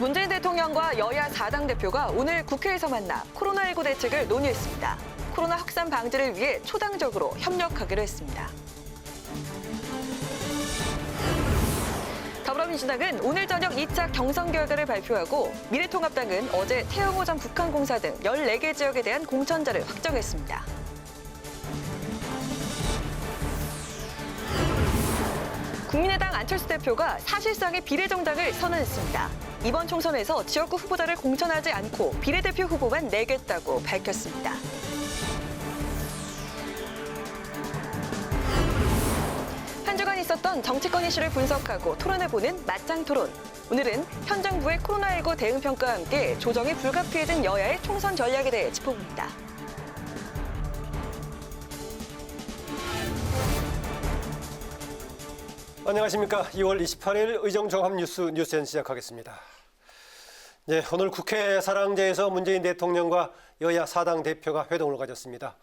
문재인 대통령과 여야 4당 대표가 오늘 국회에서 만나 코로나19 대책을 논의했습니다. 코로나 확산 방지를 위해 초당적으로 협력하기로 했습니다. 더불어민주당은 오늘 저녁 2차 경선 결과를 발표하고 미래통합당은 어제 태영호 전 북한공사 등 14개 지역에 대한 공천자를 확정했습니다. 국민의당 안철수 대표가 사실상의 비례정당을 선언했습니다. 이번 총선에서 지역구 후보자를 공천하지 않고 비례대표 후보만 내겠다고 밝혔습니다. 한 주간 있었던 정치권 이슈를 분석하고 토론해보는 맞짱 토론. 오늘은 현 정부의 코로나19 대응 평가와 함께 조정이 불가피해진 여야의 총선 전략에 대해 짚어봅니다. 안녕하십니까. 2월 28일 의정종합뉴스 뉴스엔 시작하겠습니다. 네, 오늘 국회 사랑제에서 문재인 대통령과 여야 4당 대표가 회동을 가졌습니다.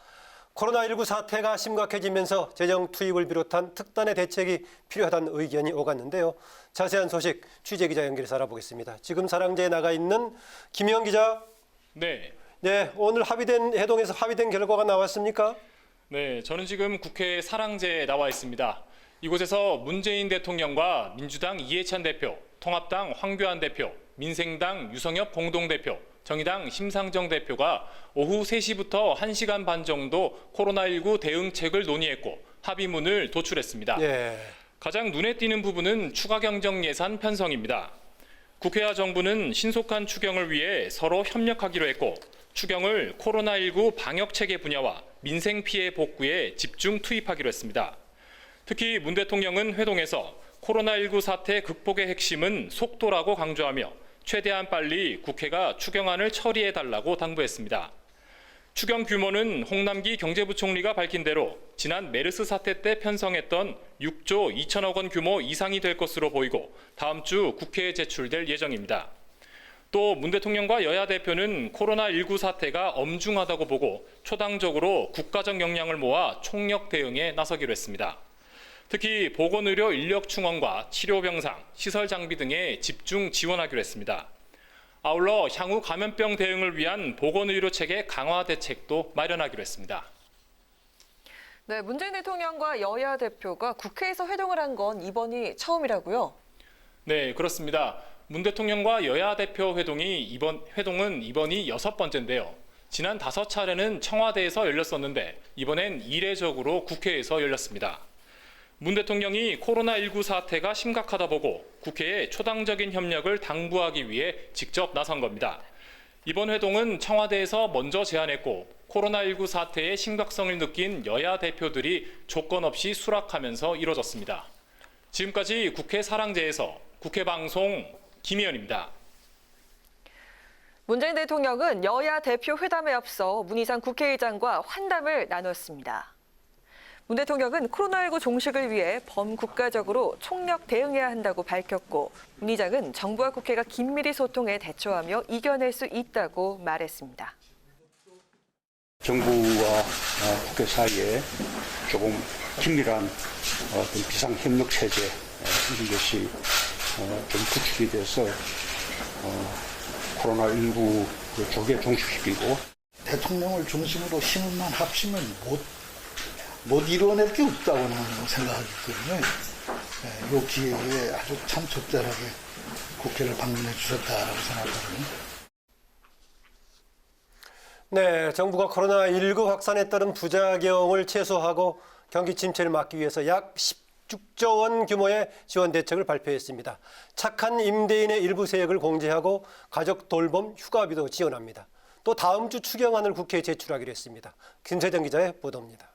코로나19 사태가 심각해지면서 재정 투입을 비롯한 특단의 대책이 필요하다는 의견이 오갔는데요. 자세한 소식 취재기자 연결해서 알아보겠습니다. 지금 사랑제에 나가 있는 김영 기자. 네, 오늘 회동에서 합의된 결과가 나왔습니까? 네, 저는 지금 국회 사랑제에 나와 있습니다. 이곳에서 문재인 대통령과 민주당 이해찬 대표, 통합당 황교안 대표, 민생당 유성엽 공동대표, 정의당 심상정 대표가 오후 3시부터 1시간 반 정도 코로나19 대응책을 논의했고 합의문을 도출했습니다. 가장 눈에 띄는 부분은 추가 경정 예산 편성입니다. 국회와 정부는 신속한 추경을 위해 서로 협력하기로 했고 추경을 코로나19 방역체계 분야와 민생 피해 복구에 집중 투입하기로 했습니다. 특히 문 대통령은 회동에서 코로나19 사태 극복의 핵심은 속도라고 강조하며 최대한 빨리 국회가 추경안을 처리해달라고 당부했습니다. 추경 규모는 홍남기 경제부총리가 밝힌 대로 지난 메르스 사태 때 편성했던 6조 2천억 원 규모 이상이 될 것으로 보이고 다음 주 국회에 제출될 예정입니다. 또 문 대통령과 여야 대표는 코로나19 사태가 엄중하다고 보고 초당적으로 국가적 역량을 모아 총력 대응에 나서기로 했습니다. 특히 보건의료 인력 충원과 치료병상, 시설 장비 등에 집중 지원하기로 했습니다. 아울러 향후 감염병 대응을 위한 보건의료 체계 강화 대책도 마련하기로 했습니다. 네, 문재인 대통령과 여야 대표가 국회에서 회동을 한 건 이번이 처음이라고요? 네, 그렇습니다. 문 대통령과 여야 대표 회동은 이번이 6번째인데요. 지난 5차례는 청와대에서 열렸었는데 이번엔 이례적으로 국회에서 열렸습니다. 문 대통령이 코로나19 사태가 심각하다 보고 국회에 초당적인 협력을 당부하기 위해 직접 나선 겁니다. 이번 회동은 청와대에서 먼저 제안했고 코로나19 사태의 심각성을 느낀 여야 대표들이 조건 없이 수락하면서 이뤄졌습니다. 지금까지 국회 사랑제에서 국회방송 김희연입니다. 문재인 대통령은 여야 대표 회담에 앞서 문희상 국회의장과 환담을 나눴습니다. 문 대통령은 코로나19 종식을 위해 범국가적으로 총력 대응해야 한다고 밝혔고 문 의장은 정부와 국회가 긴밀히 소통해 대처하며 이겨낼 수 있다고 말했습니다. 정부와 국회 사이에 조금 긴밀한 어떤 비상협력 체제 이런 것이 좀 구축이 돼서 코로나19 조기에 종식시키고 대통령을 중심으로 힘만 합치면 못 이뤄낼 게 없다고 나는 생각하기 때문에 이 기회에 아주 참 적절하게 국회를 방문해 주셨다라고 생각합니다. 네, 정부가 코로나19 확산에 따른 부작용을 최소화하고 경기 침체를 막기 위해서 약 16조 원 규모의 지원 대책을 발표했습니다. 착한 임대인의 일부 세액을 공제하고 가족 돌봄 휴가비도 지원합니다. 또 다음 주 추경안을 국회에 제출하기로 했습니다. 김세정 기자의 보도입니다.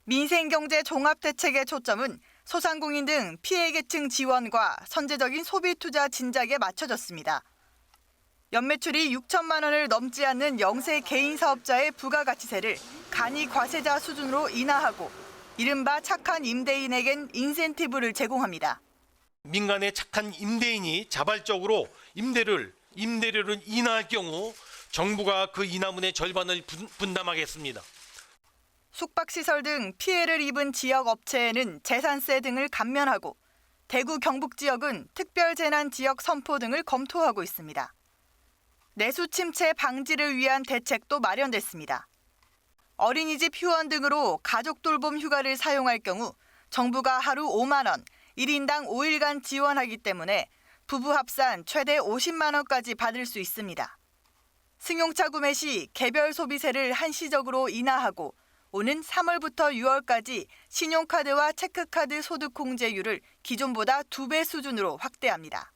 민생경제 종합대책의 초점은 소상공인 등 피해계층 지원과 선제적인 소비투자 진작에 맞춰졌습니다. 연매출이 6천만 원을 넘지 않는 영세 개인 사업자의 부가가치세를 간이 과세자 수준으로 인하하고 이른바 착한 임대인에겐 인센티브를 제공합니다. 민간의 착한 임대인이 자발적으로 임대료를 인하할 경우 정부가 그 인하분의 절반을 분담하겠습니다. 숙박시설 등 피해를 입은 지역 업체에는 재산세 등을 감면하고 대구 경북 지역은 특별재난지역 선포 등을 검토하고 있습니다. 내수 침체 방지를 위한 대책도 마련됐습니다. 어린이집 휴원 등으로 가족 돌봄 휴가를 사용할 경우 정부가 하루 5만 원, 1인당 5일간 지원하기 때문에 부부 합산 최대 50만 원까지 받을 수 있습니다. 승용차 구매 시 개별 소비세를 한시적으로 인하하고 오는 3월부터 6월까지 신용카드와 체크카드 소득 공제율을 기존보다 2배 수준으로 확대합니다.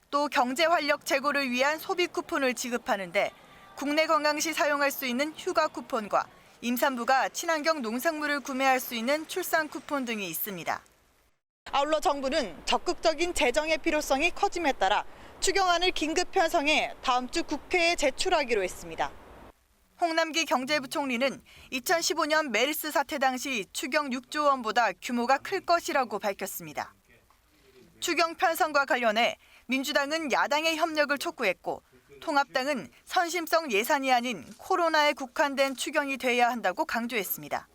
또 경제 활력 제고를 위한 소비 쿠폰을 지급하는데 국내 관광 시 사용할 수 있는 휴가 쿠폰과 임산부가 친환경 농산물을 구매할 수 있는 출산 쿠폰 등이 있습니다. 아울러 정부는 적극적인 재정의 필요성이 커짐에 따라 추경안을 긴급 편성해 다음 주 국회에 제출하기로 했습니다. 홍남기 경제부총리는 2015년 메르스 사태 당시 추경 6조 원보다 규모가 클 것이라고 밝혔습니다. 추경 편성과 관련해 민주당은 야당의 협력을 촉구했고 통합당은 선심성 예산이 아닌 코로나에 국한된 추경이 돼야 한다고 강조했습니다.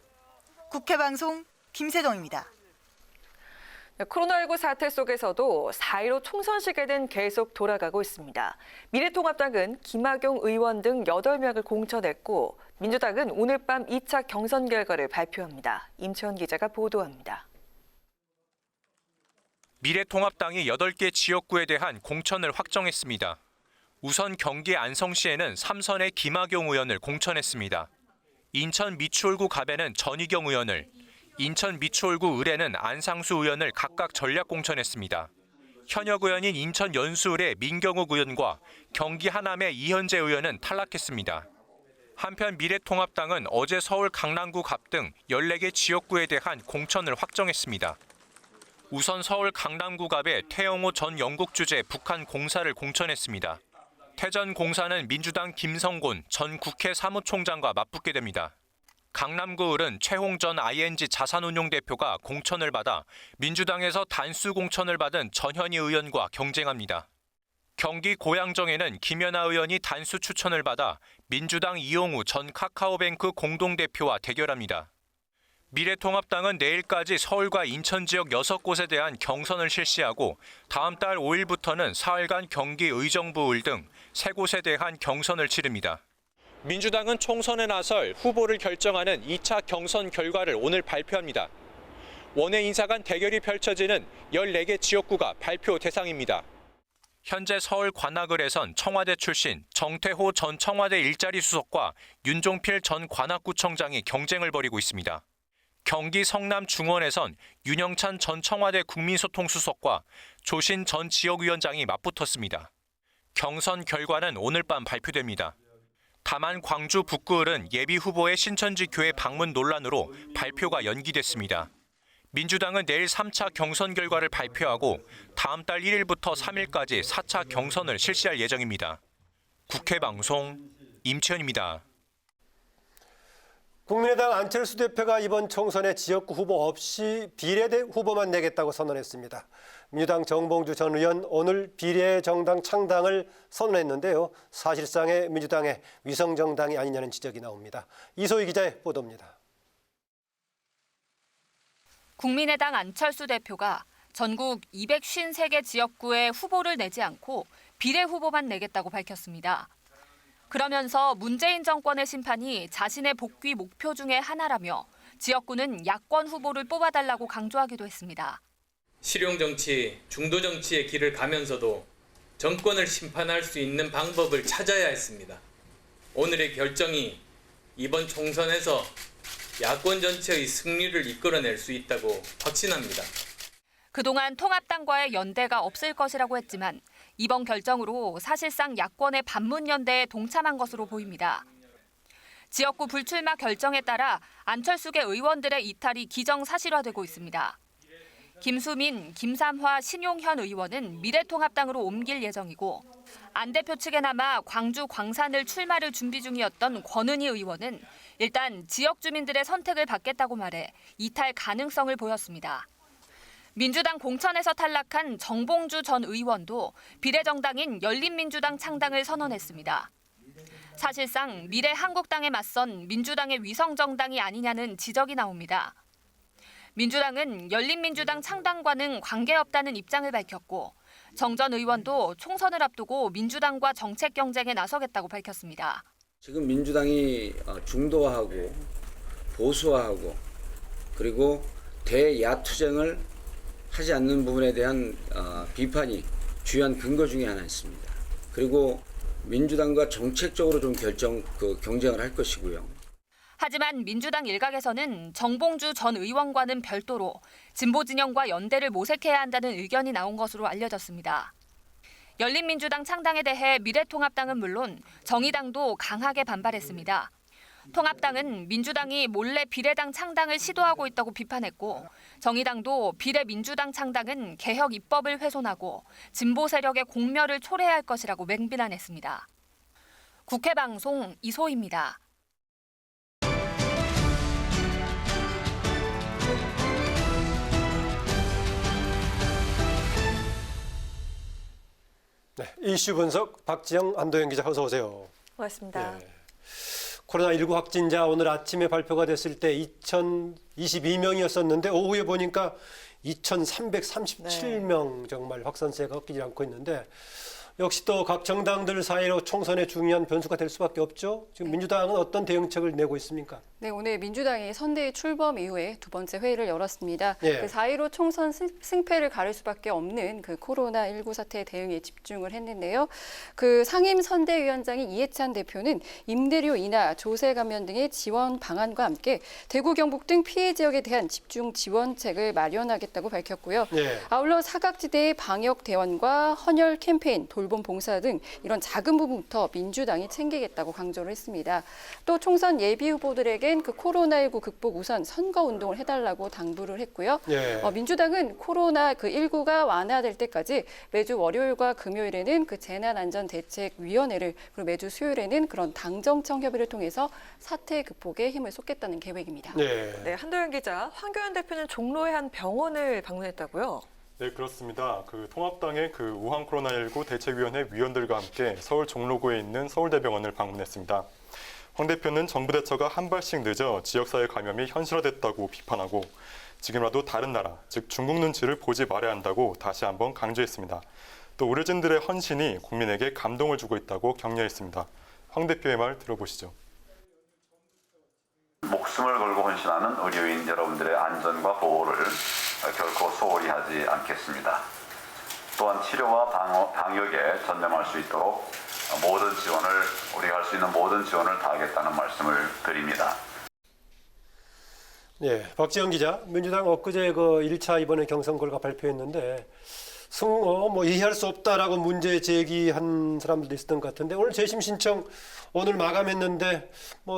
국회방송 김세동입니다. 코로나19 사태 속에서도 4.15 총선식에는 계속 돌아가고 있습니다. 미래통합당은 김학용 의원 등 8명을 공천했고 민주당은 오늘 밤 2차 경선 결과를 발표합니다. 임채원 기자가 보도합니다. 미래통합당이 8개 지역구에 대한 공천을 확정했습니다. 우선 경기 안성시에는 3선의 김학용 의원을 공천했습니다. 인천 미추홀구 갑에는 전희경 의원을, 인천 미추홀구 을에는 안상수 의원을 각각 전략 공천했습니다. 현역 의원인 인천 연수을의 민경욱 의원과 경기 하남의 이현재 의원은 탈락했습니다. 한편 미래통합당은 어제 서울 강남구 갑 등 14개 지역구에 대한 공천을 확정했습니다. 우선 서울 강남구 갑에 태영호 전 영국 주재 북한 공사를 공천했습니다. 태전 공사는 민주당 김성곤 전 국회 사무총장과 맞붙게 됩니다. 강남구 을은 최홍 전 ING 자산운용 대표가 공천을 받아 민주당에서 단수 공천을 받은 전현희 의원과 경쟁합니다. 경기 고양정에는 김연아 의원이 단수 추천을 받아 민주당 이용우 전 카카오뱅크 공동대표와 대결합니다. 미래통합당은 내일까지 서울과 인천 지역 6곳에 대한 경선을 실시하고 다음 달 5일부터는 사흘간 경기 의정부 을 등 3곳에 대한 경선을 치릅니다. 민주당은 총선에 나설 후보를 결정하는 2차 경선 결과를 오늘 발표합니다. 원외 인사 간 대결이 펼쳐지는 14개 지역구가 발표 대상입니다. 현재 서울 관악을에선 청와대 출신 정태호 전 청와대 일자리 수석과 윤종필 전 관악구청장이 경쟁을 벌이고 있습니다. 경기 성남 중원에선 윤영찬 전 청와대 국민소통수석과 조신 전 지역위원장이 맞붙었습니다. 경선 결과는 오늘 밤 발표됩니다. 다만 광주 북구을은 예비 후보의 신천지 교회 방문 논란으로 발표가 연기됐습니다. 민주당은 내일 3차 경선 결과를 발표하고 다음 달 1일부터 3일까지 4차 경선을 실시할 예정입니다. 국회 방송 임채원입니다. 국민의당 안철수 대표가 이번 총선에 지역구 후보 없이 비례대 후보만 내겠다고 선언했습니다. 민주당 정봉주 전 의원 오늘 비례정당 창당을 선언했는데요. 사실상의 민주당의 위성정당이 아니냐는 지적이 나옵니다. 이소희 기자의 보도입니다. 국민의당 안철수 대표가 전국 253개 지역구에 후보를 내지 않고 비례 후보만 내겠다고 밝혔습니다. 그러면서 문재인 정권의 심판이 자신의 복귀 목표 중에 하나라며 지역구는 야권 후보를 뽑아달라고 강조하기도 했습니다. 실용정치, 중도정치의 길을 가면서도 정권을 심판할 수 있는 방법을 찾아야 했습니다. 오늘의 결정이 이번 총선에서 야권 전체의 승리를 이끌어낼 수 있다고 확신합니다. 그동안 통합당과의 연대가 없을 것이라고 했지만 이번 결정으로 사실상 야권의 반문연대에 동참한 것으로 보입니다. 지역구 불출마 결정에 따라 안철수계 의원들의 이탈이 기정사실화되고 있습니다. 김수민, 김삼화, 신용현 의원은 미래통합당으로 옮길 예정이고 안 대표 측에 남아 광주 광산을 출마를 준비 중이었던 권은희 의원은 일단 지역 주민들의 선택을 받겠다고 말해 이탈 가능성을 보였습니다. 민주당 공천에서 탈락한 정봉주 전 의원도 비례정당인 열린민주당 창당을 선언했습니다. 사실상 미래한국당에 맞선 민주당의 위성정당이 아니냐는 지적이 나옵니다. 민주당은 열린민주당 창당과는 관계없다는 입장을 밝혔고 정 전 의원도 총선을 앞두고 민주당과 정책 경쟁에 나서겠다고 밝혔습니다. 지금 민주당이 중도화하고 보수화하고 그리고 대야투쟁을 하지 않는 부분에 대한 비판이 주요한 근거 중에 하나였습니다. 그리고 민주당과 정책적으로 좀 경쟁을 할 것이고요. 하지만 민주당 일각에서는 정봉주 전 의원과는 별도로 진보 진영과 연대를 모색해야 한다는 의견이 나온 것으로 알려졌습니다. 열린민주당 창당에 대해 미래통합당은 물론 정의당도 강하게 반발했습니다. 통합당은 민주당이 몰래 비례당 창당을 시도하고 있다고 비판했고 정의당도 비례민주당 창당은 개혁 입법을 훼손하고 진보 세력의 공멸을 초래할 것이라고 맹비난했습니다. 국회방송 이소희입니다. 네, 이슈 분석 박지영, 안도영 기자 어서 오세요. 고맙습니다. 네. 코로나19 확진자 오늘 아침에 발표가 됐을 때 2,022명이었었는데 오후에 보니까 2,337명 정말 확산세가 꺾이지 않고 있는데 역시 또 각 정당들 사이로 총선의 중요한 변수가 될 수밖에 없죠. 지금 민주당은 어떤 대응책을 내고 있습니까? 네, 오늘 민주당이 선대위 출범 이후에 두 번째 회의를 열었습니다. 예. 그 4.15 총선 승패를 가릴 수밖에 없는 그 코로나19 사태 대응에 집중을 했는데요. 그 상임 선대위원장인 이해찬 대표는 임대료 인하, 조세 감면 등의 지원 방안과 함께 대구, 경북 등 피해 지역에 대한 집중 지원책을 마련하겠다고 밝혔고요. 예. 아울러 사각지대의 방역 대원과 헌혈 캠페인, 돌봄 봉사 등 이런 작은 부분부터 민주당이 챙기겠다고 강조를 했습니다. 또 총선 예비 후보들에겐 그 코로나19 극복 우선 선거 운동을 해달라고 당부를 했고요. 예. 민주당은 코로나19가 완화될 때까지 매주 월요일과 금요일에는 그 재난안전대책위원회를 그리고 매주 수요일에는 그런 당정청 협의를 통해서 사태 극복에 힘을 쏟겠다는 계획입니다. 네, 한도영 기자, 황교안 대표는 종로의 한 병원을 방문했다고요? 네, 그렇습니다. 그 통합당의 그 우한 코로나19 대책위원회 위원들과 함께 서울 종로구에 있는 서울대병원을 방문했습니다. 황 대표는 정부 대처가 한 발씩 늦어 지역사회 감염이 현실화됐다고 비판하고 지금이라도 다른 나라, 즉 중국 눈치를 보지 말아야 한다고 다시 한번 강조했습니다. 또 의료진들의 헌신이 국민에게 감동을 주고 있다고 격려했습니다. 황 대표의 말 들어보시죠. 목숨을 걸고 헌신하는 의료인 여러분들의 안전과 보호를 결코 소홀히 하지 않겠습니다. 또한 치료와 방역에 전념할 수 있도록 우리가 할 수 있는 모든 지원을 다하겠다는 말씀을 드립니다. 예, 박지영 기자, 민주당 엊그제 그 1차 이번에 경선 결과 발표했는데 이해할 수 없다라고 문제 제기한 사람들도 있었던 것 같은데 오늘 재심 신청 오늘 마감했는데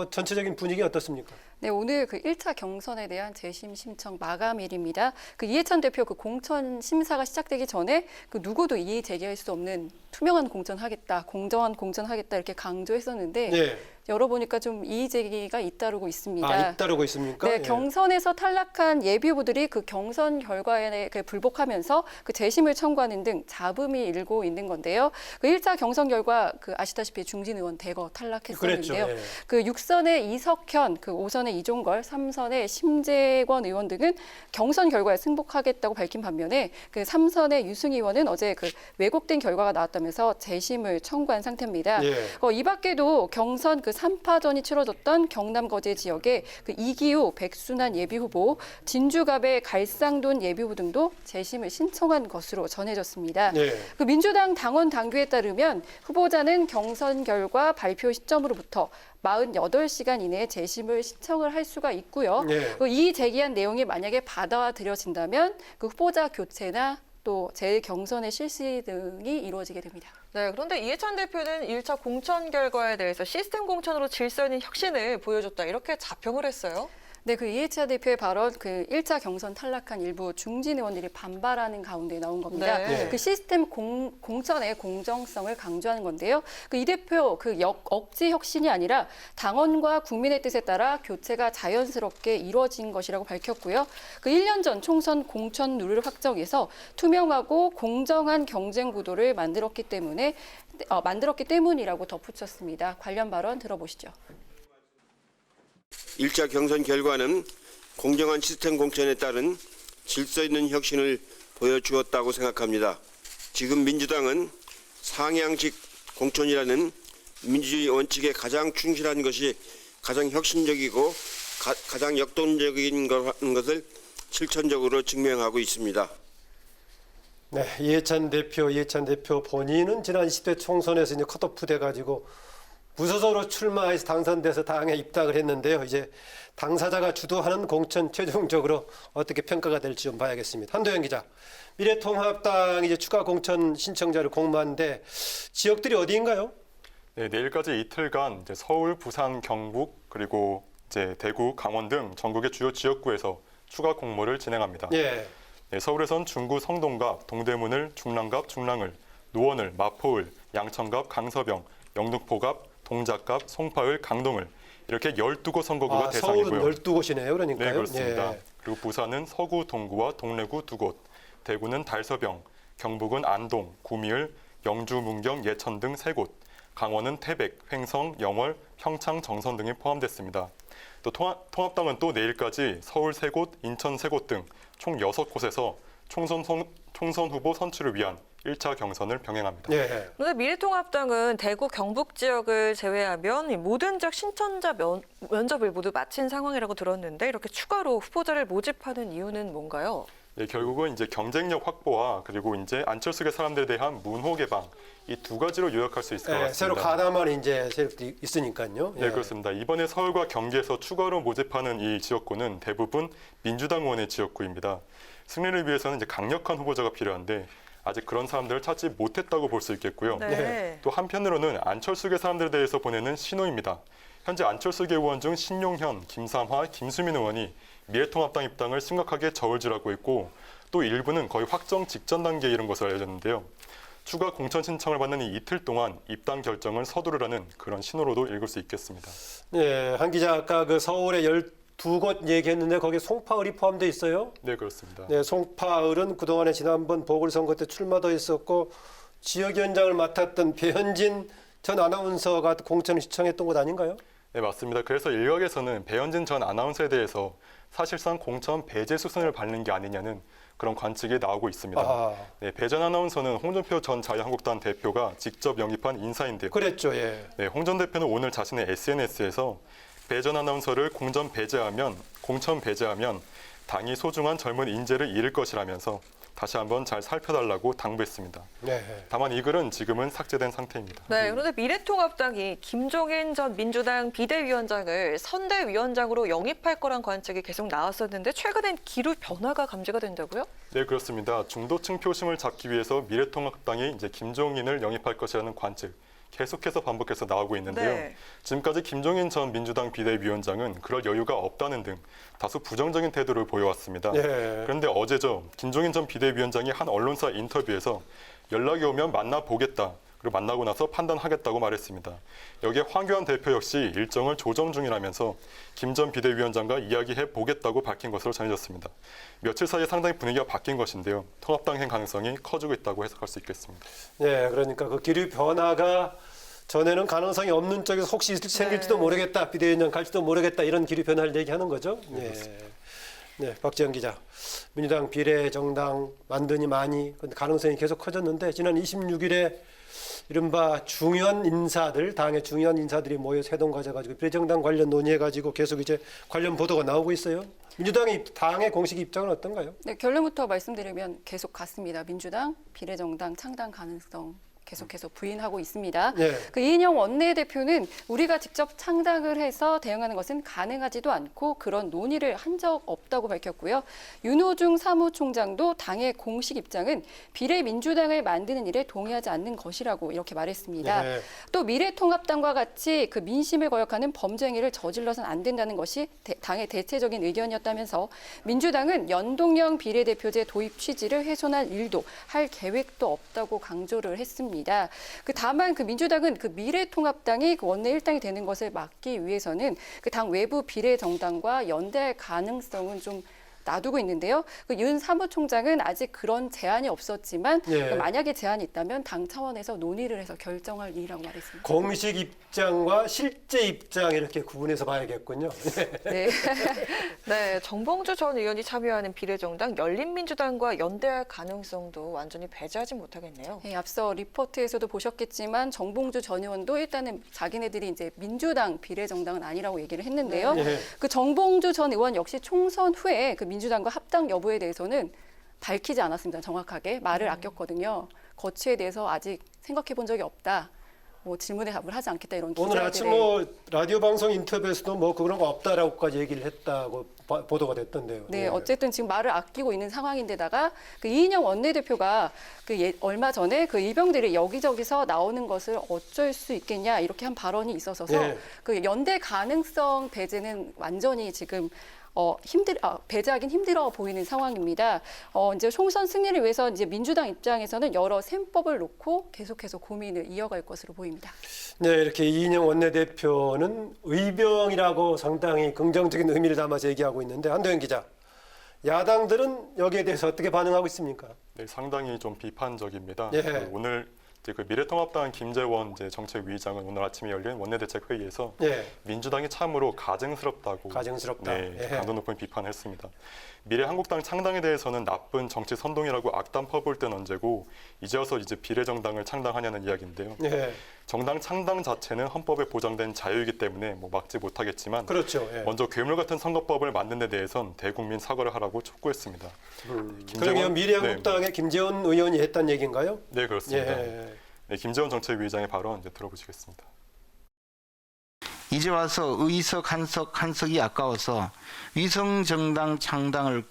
전체적인 분위기 어떻습니까? 네, 오늘 그 1차 경선에 대한 재심 신청 마감일입니다. 그 이해찬 대표 그 공천 심사가 시작되기 전에 그 누구도 이의 제기할 수 없는 투명한 공천하겠다, 공정한 공천하겠다 이렇게 강조했었는데 네. 열어보니까 좀 이의 제기가 잇따르고 있습니다. 아, 잇따르고 있습니까? 네, 예. 경선에서 탈락한 예비 후보들이 그 경선 결과에 불복하면서 그 재심을 청구하는 등 잡음이 일고 있는 건데요. 그 1차 경선 결과 그 아시다시피 중진 의원 대거 탈락했었는데요. 그랬죠, 예. 그 6선의 이석현, 그 5선의 이종걸, 3선의 심재권 의원 등은 경선 결과에 승복하겠다고 밝힌 반면에 그 3선의 유승 의원은 어제 그 왜곡된 결과가 나왔다면서 재심을 청구한 상태입니다. 예. 이 밖에도 경선 그 3파전이 치러졌던 경남 거제 지역의 그 이기우, 백순환 예비 후보, 진주갑의 갈상돈 예비 후보 등도 재심을 신청한 것으로 전해졌습니다. 예. 그 민주당 당원 당규에 따르면 후보자는 경선 결과 발표 시점으로부터 48시간 이내에 재심을 신청을 할 수가 있고요. 예. 이 제기한 내용이 만약에 받아들여진다면 그 후보자 교체나 또 재경선의 실시 등이 이루어지게 됩니다. 네, 그런데 이해찬 대표는 1차 공천 결과에 대해서 시스템 공천으로 질서 있는 혁신을 보여줬다 이렇게 자평을 했어요. 네, 그 이해찬 대표의 발언, 그 1차 경선 탈락한 일부 중진 의원들이 반발하는 가운데 나온 겁니다. 네. 그 시스템 공천의 공정성을 강조하는 건데요. 그 이 대표 그 억지 혁신이 아니라 당원과 국민의 뜻에 따라 교체가 자연스럽게 이루어진 것이라고 밝혔고요. 그 1년 전 총선 공천 룰을 확정해서 투명하고 공정한 경쟁 구도를 만들었기 때문이라고 덧붙였습니다. 관련 발언 들어보시죠. 1차 경선 결과는 공정한 시스템 공천에 따른 질서 있는 혁신을 보여주었다고 생각합니다. 지금 민주당은 상향식 공천이라는 민주주의 원칙에 가장 충실한 것이 가장 혁신적이고 가장 역동적인 것을 실천적으로 증명하고 있습니다. 네, 이해찬 대표 본인은 지난 20대 총선에서 이제 컷오프 돼가지고 무소속으로 출마해서 당선돼서 당에 입당을 했는데요. 이제 당사자가 주도하는 공천 최종적으로 어떻게 평가가 될지 좀 봐야겠습니다. 한도영 기자, 미래통합당이 이제 추가 공천 신청자를 공모하는데 지역들이 어디인가요? 네, 내일까지 이틀간 이제 서울, 부산, 경북 그리고 이제 대구, 강원 등 전국의 주요 지역구에서 추가 공모를 진행합니다. 예. 네, 서울에선 중구 성동갑, 동대문을, 중랑갑, 중랑을, 노원을, 마포을, 양천갑, 강서병, 영등포갑, 동작갑, 송파을, 강동을 이렇게 12곳 선거구가 대상이고요. 서울은 12곳이네요. 그러니까요. 네, 그렇습니다. 예. 그리고 부산은 서구, 동구와 동래구 2곳, 대구는 달서병, 경북은 안동, 구미을, 영주, 문경, 예천 등 3곳, 강원은 태백, 횡성, 영월, 평창, 정선 등이 포함됐습니다. 또 통합당은 또 내일까지 서울 3곳, 인천 3곳 등 총 6곳에서 총선 후보 선출을 위한 1차 경선을 병행합니다. 예. 그런데 미래통합당은 대구, 경북 지역을 제외하면 이 모든 지역 신천자 면접을 모두 마친 상황이라고 들었는데 이렇게 추가로 후보자를 모집하는 이유는 뭔가요? 예, 결국은 이제 경쟁력 확보와 그리고 이제 안철수계 사람들에 대한 문호 개방 이 두 가지로 요약할 수 있을 것 같습니다. 새로 가담한 이제 세력도 있으니까요. 네, 그렇습니다. 이번에 서울과 경기에서 추가로 모집하는 이 지역구는 대부분 민주당 의원의 지역구입니다. 승리를 위해서는 이제 강력한 후보자가 필요한데 아직 그런 사람들을 찾지 못했다고 볼 수 있겠고요. 네. 또 한편으로는 안철수계 사람들에 대해서 보내는 신호입니다. 현재 안철수계 의원 중 신용현, 김삼화, 김수민 의원이 미래통합당 입당을 심각하게 저울질하고 있고 또 일부는 거의 확정 직전 단계에 이른 것으로 알려졌는데요. 추가 공천 신청을 받는 이 이틀 동안 입당 결정을 서두르라는 그런 신호로도 읽을 수 있겠습니다. 네, 한 기자 아까 그 서울에 12곳 얘기했는데 거기에 송파을이 포함되어 있어요? 네, 그렇습니다. 네, 송파을은 그동안에 지난번 보궐선거 때 출마도 했었고 지역위원장을 맡았던 배현진 전 아나운서가 공천을 신청했던 곳 아닌가요? 네, 맞습니다. 그래서 일각에서는 배현진 전 아나운서에 대해서 사실상 공천 배제 수순을 밟는 게 아니냐는 그런 관측이 나오고 있습니다. 네, 배 전 아나운서는 홍준표 전 자유한국당 대표가 직접 영입한 인사인데요. 그랬죠, 예. 네, 홍 전 대표는 오늘 자신의 SNS에서 배 전 아나운서를 공천 배제하면 당이 소중한 젊은 인재를 잃을 것이라면서 다시 한번 잘 살펴달라고 당부했습니다. 네. 다만 이 글은 지금은 삭제된 상태입니다. 네, 그런데 미래통합당이 김종인 전 민주당 비대위원장을 선대위원장으로 영입할 거란 관측이 계속 나왔었는데 최근엔 기류 변화가 감지가 된다고요? 네, 그렇습니다. 중도층 표심을 잡기 위해서 미래통합당이 이제 김종인을 영입할 것이라는 관측 계속해서 반복해서 나오고 있는데요. 네. 지금까지 김종인 전 민주당 비대위원장은 그럴 여유가 없다는 등 다소 부정적인 태도를 보여왔습니다. 네. 그런데 어제죠. 김종인 전 비대위원장이 한 언론사 인터뷰에서 연락이 오면 만나보겠다. 그리고 만나고 나서 판단하겠다고 말했습니다. 여기에 황교안 대표 역시 일정을 조정 중이라면서 김 전 비대위원장과 이야기해 보겠다고 밝힌 것으로 전해졌습니다. 며칠 사이에 상당히 분위기가 바뀐 것인데요. 통합당 가능성이 커지고 있다고 해석할 수 있겠습니다. 네, 그러니까 그 기류 변화가 전에는 가능성이 없는 쪽에서 혹시 생길지도 모르겠다, 비대위원장 갈지도 모르겠다 이런 기류 변화를 얘기하는 거죠. 네. 네, 박지영 기자. 민주당 비례정당 만드니 많이 가능성이 계속 커졌는데 지난 26일에 이른바 중요한 인사들, 당의 중요한 인사들이 모여서 회동 가져가지고 비례정당 관련 논의해가지고 계속 이제 관련 보도가 나오고 있어요. 민주당의 당의 공식 입장은 어떤가요? 네, 결론부터 말씀드리면 계속 같습니다. 민주당 비례정당 창당 가능성 계속해서 부인하고 있습니다. 네. 그 이인영 원내대표는 우리가 직접 창당을 해서 대응하는 것은 가능하지도 않고 그런 논의를 한 적 없다고 밝혔고요. 윤호중 사무총장도 당의 공식 입장은 비례민주당을 만드는 일에 동의하지 않는 것이라고 이렇게 말했습니다. 네. 또 미래통합당과 같이 그 민심을 거역하는 범죄 행위를 저질러서는 안 된다는 것이 당의 대체적인 의견이었다면서 민주당은 연동형 비례대표제 도입 취지를 훼손할 일도 할 계획도 없다고 강조를 했습니다. 다만 그 민주당은 그 미래통합당이 그 원내 일당이 되는 것을 막기 위해서는 그 당 외부 비례정당과 연대할 가능성은 좀 놔두고 있는데요. 윤 사무총장은 아직 그런 제안이 없었지만 예. 만약에 제안이 있다면 당 차원에서 논의를 해서 결정할 일이라고 말했습니다. 공식 입장과 실제 입장 이렇게 구분해서 봐야겠군요. 네. 네, 정봉주 전 의원이 참여하는 비례정당 열린민주당과 연대할 가능성도 완전히 배제하지 못하겠네요. 네, 앞서 리포트에서도 보셨겠지만 정봉주 전 의원도 일단은 자기네들이 이제 민주당 비례정당은 아니라고 얘기를 했는데요. 네. 그 정봉주 전 의원 역시 총선 후에 그 민주당과 합당 여부에 대해서는 밝히지 않았습니다. 정확하게 말을 아꼈거든요. 거취에 대해서 아직 생각해 본 적이 없다. 뭐 질문에 답을 하지 않겠다 이런 오늘 아침 뭐 라디오 방송 인터뷰에서도 뭐 그런 거 없다라고까지 얘기를 했다고 보도가 됐던데요. 네, 예. 어쨌든 지금 말을 아끼고 있는 상황인데다가 그 이인영 원내대표가 얼마 전에 그 일병들이 여기저기서 나오는 것을 어쩔 수 있겠냐 이렇게 한 발언이 있어서 예. 그 연대 가능성 배제는 완전히 지금 배제하긴 힘들어 보이는 상황입니다. 이제 총선 승리를 위해서 이제 민주당 입장에서는 여러 셈법을 놓고 계속해서 고민을 이어갈 것으로 보입니다. 네, 이렇게 이인영 원내대표는 의병이라고 상당히 긍정적인 의미를 담아서 얘기하고 있는데 한도현 기자, 야당들은 여기에 대해서 어떻게 반응하고 있습니까? 네, 상당히 좀 비판적입니다. 예. 오늘 그 미래통합당 김재원 정책위의장은 오늘 아침에 열린 원내대책 회의에서 예. 민주당이 참으로 가증스럽다고 네, 예. 강도 높은 비판했습니다. 미래한국당 창당에 대해서는 나쁜 정치 선동이라고 악담 퍼부을 땐 언제고 이제 와서 비례정당을 창당하냐는 이야기인데요. 예. 정당 창당 자체는 헌법에 보장된 자유이기 때문에 뭐 막지 못하겠지만 그렇죠. 예. 먼저 괴물 같은 선거법을 만든 데 대해선 대국민 사과를 하라고 촉구했습니다. 그러면 미래한국당의 김재원 의원이 했단 얘기인가요? 네, 그렇습니다. 예. 네, 김재원 정책위의장의 발언 들어보시겠습니다. 이제 와서 의석 한석이 아까워서 위성정당 창당을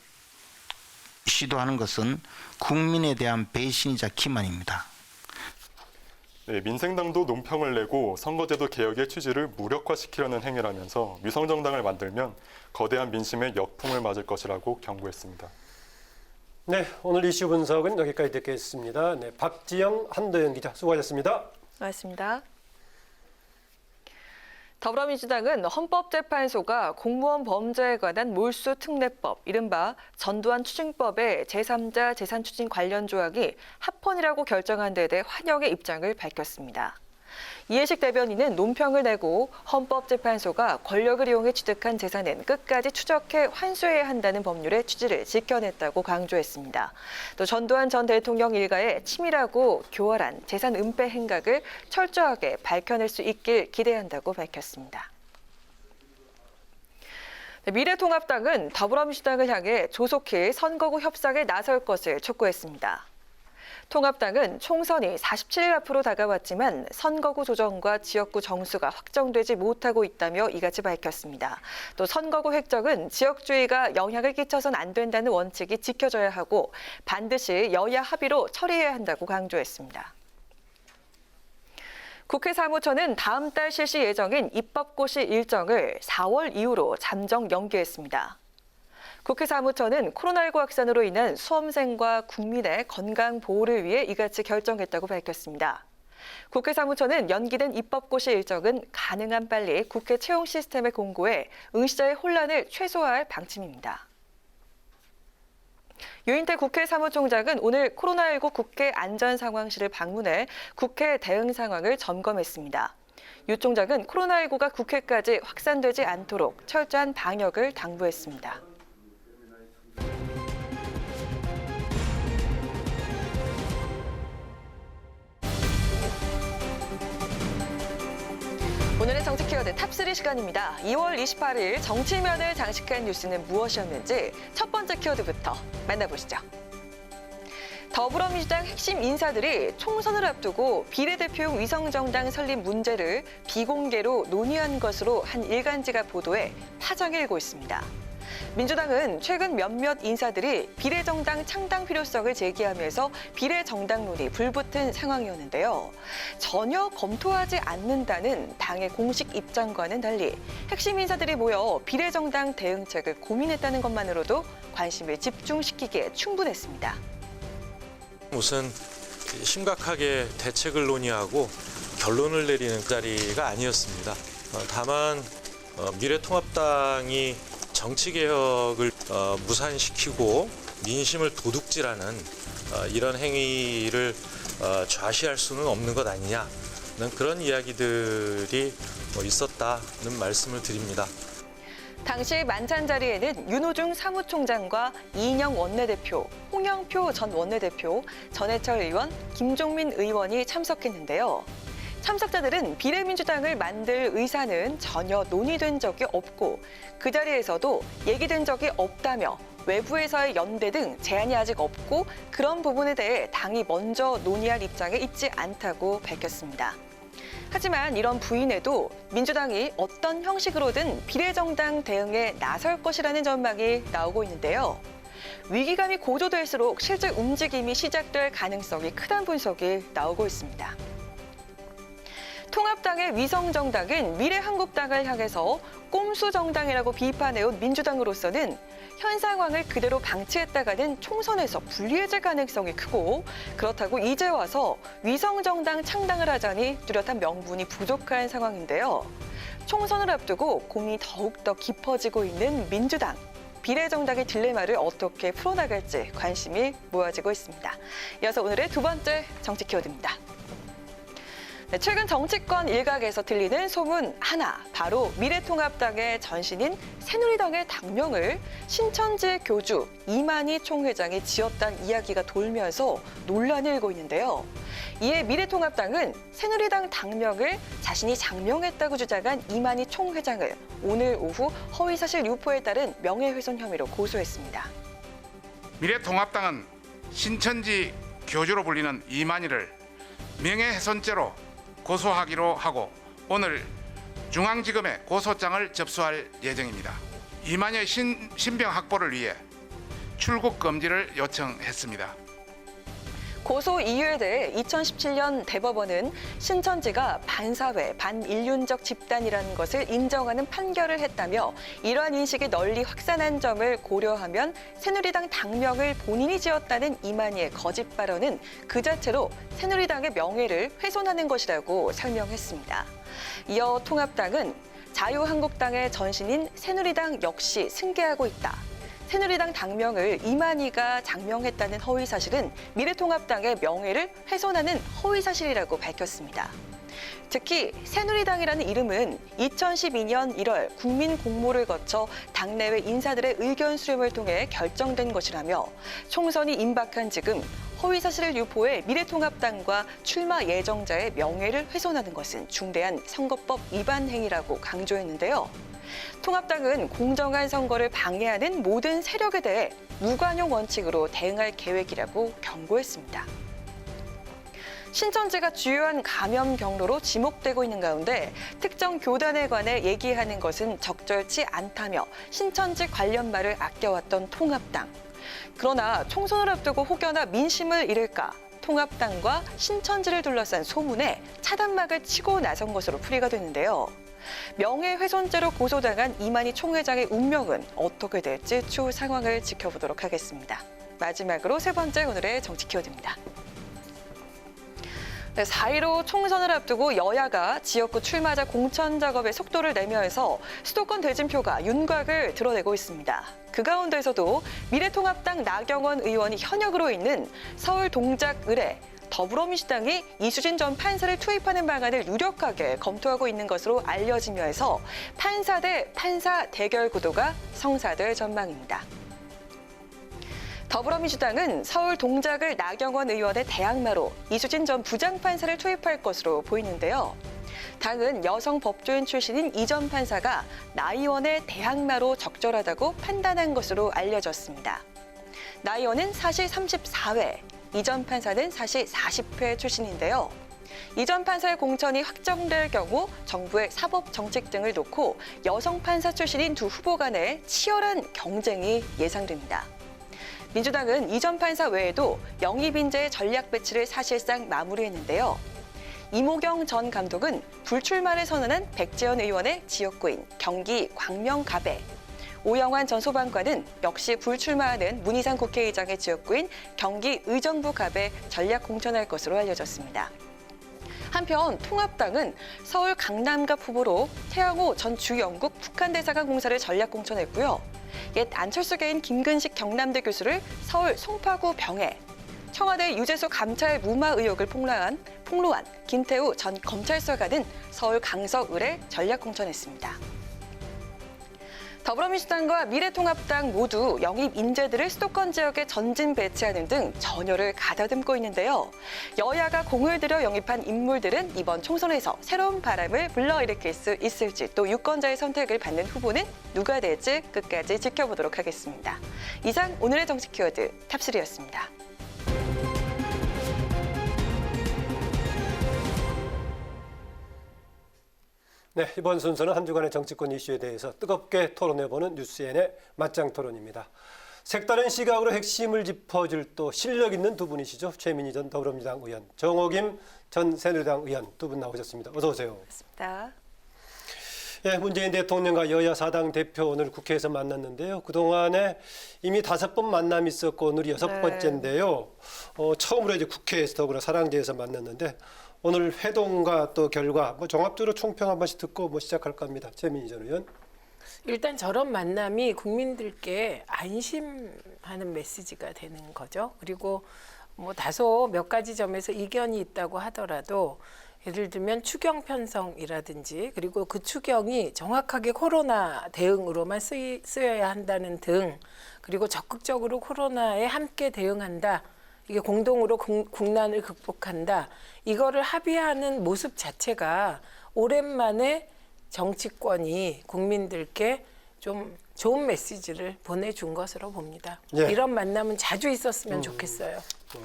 시도하는 것은 국민에 대한 배신이자 기만입니다. 네, 민생당도 논평을 내고 선거제도 개혁의 취지를 무력화시키려는 행위라면서 위성정당을 만들면 거대한 민심의 역풍을 맞을 것이라고 경고했습니다. 네, 오늘 이슈 분석은 여기까지 듣겠습니다. 네, 박지영, 한도현 기자 수고하셨습니다. 고맙습니다. 더불어민주당은 헌법재판소가 공무원 범죄에 관한 몰수특례법, 이른바 전두환 추징법의 제3자 재산추징 관련 조항이 합헌이라고 결정한 데 대해 환영의 입장을 밝혔습니다. 이해식 대변인은 논평을 내고 헌법재판소가 권력을 이용해 취득한 재산은 끝까지 추적해 환수해야 한다는 법률의 취지를 지켜냈다고 강조했습니다. 또 전두환 전 대통령 일가의 치밀하고 교활한 재산 은폐 행각을 철저하게 밝혀낼 수 있길 기대한다고 밝혔습니다. 미래통합당은 더불어민주당을 향해 조속히 선거구 협상에 나설 것을 촉구했습니다. 통합당은 총선이 47일 앞으로 다가왔지만 선거구 조정과 지역구 정수가 확정되지 못하고 있다며 이같이 밝혔습니다. 또 선거구 획정은 지역주의가 영향을 끼쳐선 안 된다는 원칙이 지켜져야 하고 반드시 여야 합의로 처리해야 한다고 강조했습니다. 국회 사무처는 다음 달 실시 예정인 입법고시 일정을 4월 이후로 잠정 연기했습니다. 국회 사무처는 코로나19 확산으로 인한 수험생과 국민의 건강 보호를 위해 이같이 결정했다고 밝혔습니다. 국회 사무처는 연기된 입법고시 일정은 가능한 빨리 국회 채용 시스템에 공고해 응시자의 혼란을 최소화할 방침입니다. 유인태 국회 사무총장은 오늘 코로나19 국회 안전상황실을 방문해 국회 대응 상황을 점검했습니다. 유 총장은 코로나19가 국회까지 확산되지 않도록 철저한 방역을 당부했습니다. 오늘의 정치 키워드 탑3 시간입니다. 2월 28일 정치면을 장식한 뉴스는 무엇이었는지 첫 번째 키워드부터 만나보시죠. 더불어민주당 핵심 인사들이 총선을 앞두고 비례대표용 위성정당 설립 문제를 비공개로 논의한 것으로 한 일간지가 보도해 파장이 일고 있습니다. 민주당은 최근 몇몇 인사들이 비례정당 창당 필요성을 제기하면서 비례정당론이 불붙은 상황이었는데요. 전혀 검토하지 않는다는 당의 공식 입장과는 달리 핵심 인사들이 모여 비례정당 대응책을 고민했다는 것만으로도 관심을 집중시키기에 충분했습니다. 무슨 심각하게 대책을 논의하고 결론을 내리는 자리가 아니었습니다. 다만 미래통합당이 정치개혁을 무산시키고 민심을 도둑질하는 이런 행위를 좌시할 수는 없는 것 아니냐는 그런 이야기들이 있었다는 말씀을 드립니다. 당시 만찬 자리에는 윤호중 사무총장과 이인영 원내대표, 홍영표 전 원내대표, 전해철 의원, 김종민 의원이 참석했는데요. 참석자들은 비례민주당을 만들 의사는 전혀 논의된 적이 없고 그 자리에서도 얘기된 적이 없다며 외부에서의 연대 등 제안이 아직 없고 그런 부분에 대해 당이 먼저 논의할 입장에 있지 않다고 밝혔습니다. 하지만 이런 부인에도 민주당이 어떤 형식으로든 비례정당 대응에 나설 것이라는 전망이 나오고 있는데요. 위기감이 고조될수록 실제 움직임이 시작될 가능성이 크다는 분석이 나오고 있습니다. 통합당의 위성정당인 미래한국당을 향해서 꼼수정당이라고 비판해온 민주당으로서는 현 상황을 그대로 방치했다가는 총선에서 불리해질 가능성이 크고 그렇다고 이제 와서 위성정당 창당을 하자니 뚜렷한 명분이 부족한 상황인데요. 총선을 앞두고 고민이 더욱더 깊어지고 있는 민주당. 비례정당의 딜레마를 어떻게 풀어나갈지 관심이 모아지고 있습니다. 이어서 오늘의 두 번째 정치 키워드입니다. 네, 최근 정치권 일각에서 들리는 소문 하나, 바로 미래통합당의 전신인 새누리당의 당명을 신천지 교주 이만희 총회장이 지었다는 이야기가 돌면서 논란이 일고 있는데요. 이에 미래통합당은 새누리당 당명을 자신이 장명했다고 주장한 이만희 총회장을 오늘 오후 허위사실 유포에 따른 명예훼손 혐의로 고소했습니다. 미래통합당은 신천지 교주로 불리는 이만희를 명예훼손죄로 고소하기로 하고 오늘 중앙지검에 고소장을 접수할 예정입니다. 이만희의 신병 확보를 위해 출국 금지를 요청했습니다. 고소 이유에 대해 2017년 대법원은 신천지가 반사회, 반인륜적 집단이라는 것을 인정하는 판결을 했다며 이러한 인식이 널리 확산한 점을 고려하면 새누리당 당명을 본인이 지었다는 이만희의 거짓 발언은 그 자체로 새누리당의 명예를 훼손하는 것이라고 설명했습니다. 이어 통합당은 자유한국당의 전신인 새누리당 역시 승계하고 있다. 새누리당 당명을 이만희가 장명했다는 허위사실은 미래통합당의 명예를 훼손하는 허위사실이라고 밝혔습니다. 특히 새누리당이라는 이름은 2012년 1월 국민 공모를 거쳐 당내외 인사들의 의견 수렴을 통해 결정된 것이라며 총선이 임박한 지금 허위사실을 유포해 미래통합당과 출마 예정자의 명예를 훼손하는 것은 중대한 선거법 위반 행위라고 강조했는데요. 통합당은 공정한 선거를 방해하는 모든 세력에 대해 무관용 원칙으로 대응할 계획이라고 경고했습니다. 신천지가 주요한 감염 경로로 지목되고 있는 가운데 특정 교단에 관해 얘기하는 것은 적절치 않다며 신천지 관련 말을 아껴왔던 통합당. 그러나 총선을 앞두고 혹여나 민심을 잃을까 통합당과 신천지를 둘러싼 소문에 차단막을 치고 나선 것으로 풀이가 되는데요. 명예훼손죄로 고소당한 이만희 총회장의 운명은 어떻게 될지 추후 상황을 지켜보도록 하겠습니다. 마지막으로 세 번째 오늘의 정치 키워드입니다. 4.15 총선을 앞두고 여야가 지역구 출마자 공천 작업에 속도를 내면서 수도권 대진표가 윤곽을 드러내고 있습니다. 그 가운데서도 미래통합당 나경원 의원이 현역으로 있는 서울 동작 의뢰, 더불어민주당이 이수진 전 판사를 투입하는 방안을 유력하게 검토하고 있는 것으로 알려지면서 판사 대 판사 대결 구도가 성사될 전망입니다. 더불어민주당은 서울 동작을 나경원 의원의 대항마로 이수진 전 부장판사를 투입할 것으로 보이는데요. 당은 여성 법조인 출신인 이 전 판사가 나 의원의 대항마로 적절하다고 판단한 것으로 알려졌습니다. 나 의원은 사실 34회, 이 전 판사는 사실 40회 출신인데요. 이 전 판사의 공천이 확정될 경우 정부의 사법 정책 등을 놓고 여성 판사 출신인 두 후보 간의 치열한 경쟁이 예상됩니다. 민주당은 이 전 판사 외에도 영입 인재의 전략 배치를 사실상 마무리했는데요. 이모경 전 감독은 불출마를 선언한 백재현 의원의 지역구인 경기 광명갑에, 오영환 전 소방관은 역시 불출마하는 문희상 국회의장의 지역구인 경기 의정부갑에 전략 공천할 것으로 알려졌습니다. 한편 통합당은 서울 강남갑 후보로 태영호 전 주영국 북한대사관 공사를 전략 공천했고요. 옛 안철수계인 김근식 경남대 교수를 서울 송파구 병해, 청와대 유재수 감찰 무마 의혹을 폭로한 김태우 전 검찰수사관은 서울 강서을에 전략 공천했습니다. 더불어민주당과 미래통합당 모두 영입 인재들을 수도권 지역에 전진 배치하는 등 전열을 가다듬고 있는데요. 여야가 공을 들여 영입한 인물들은 이번 총선에서 새로운 바람을 불러일으킬 수 있을지, 또 유권자의 선택을 받는 후보는 누가 될지 끝까지 지켜보도록 하겠습니다. 이상 오늘의 정치 키워드 탑3였습니다. 네, 이번 순서는 한 주간의 정치권 이슈에 대해서 뜨겁게 토론해보는 뉴스엔의 맞짱 토론입니다. 색다른 시각으로 핵심을 짚어줄 또 실력 있는 두 분이시죠. 최민희 전 더불어민주당 의원, 정호김 전 새누리당 의원 두 분 나오셨습니다. 어서 오세요. 반갑습니다. 예, 문재인 대통령과 여야 4당 대표 오늘 국회에서 만났는데요. 그동안에 이미 5번 만남이 있었고 오늘 6번째인데요. 처음으로 이제 국회에서 더불어 사랑제에서 만났는데 오늘 회동과 또 결과 종합적으로 총평 한 번씩 듣고 시작할까 합니다. 최민희 전 의원. 일단 저런 만남이 국민들께 안심하는 메시지가 되는 거죠. 그리고 다소 몇 가지 점에서 이견이 있다고 하더라도 예를 들면 추경 편성이라든지 그리고 그 추경이 정확하게 코로나 대응으로만 쓰여야 한다는 등, 그리고 적극적으로 코로나에 함께 대응한다. 이게 공동으로 국난을 극복한다. 이거를 합의하는 모습 자체가 오랜만에 정치권이 국민들께 좀 좋은 메시지를 보내준 것으로 봅니다. 예. 이런 만남은 자주 있었으면 좋겠어요.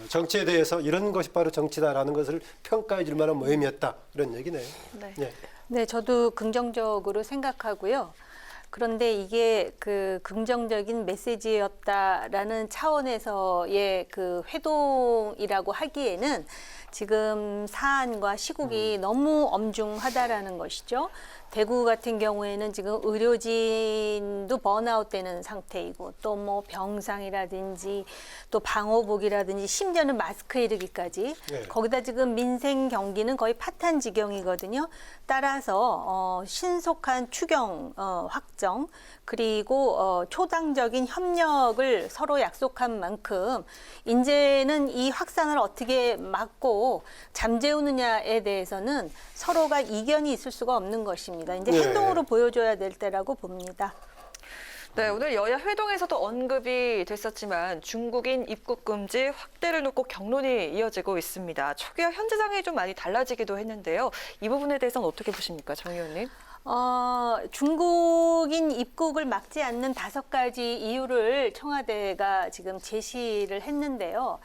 정치에 대해서 이런 것이 바로 정치다라는 것을 평가해 줄 만한 모임이었다. 이런 얘기네요. 네. 예. 네, 저도 긍정적으로 생각하고요. 그런데 이게 그 긍정적인 메시지였다라는 차원에서의 그 회동이라고 하기에는 지금 사안과 시국이 너무 엄중하다라는 것이죠. 대구 같은 경우에는 지금 의료진도 번아웃되는 상태이고, 또 병상이라든지 또 방호복이라든지 심지어는 마스크에 이르기까지, 네. 거기다 지금 민생 경기는 거의 파탄 지경이거든요. 따라서 신속한 추경 확정, 그리고 초당적인 협력을 서로 약속한 만큼 이제는 이 확산을 어떻게 막고 잠재우느냐에 대해서는 서로가 이견이 있을 수가 없는 것입니다. 이제 네. 행동으로 보여줘야 될 때라고 봅니다. 네, 오늘 여야 회동에서도 언급이 됐었지만 중국인 입국 금지 확대를 놓고 격론이 이어지고 있습니다. 초기와 현재상이 좀 많이 달라지기도 했는데요. 이 부분에 대해서는 어떻게 보십니까, 정 의원님? 중국인 입국을 막지 않는 5가지 이유를 청와대가 지금 제시를 했는데요.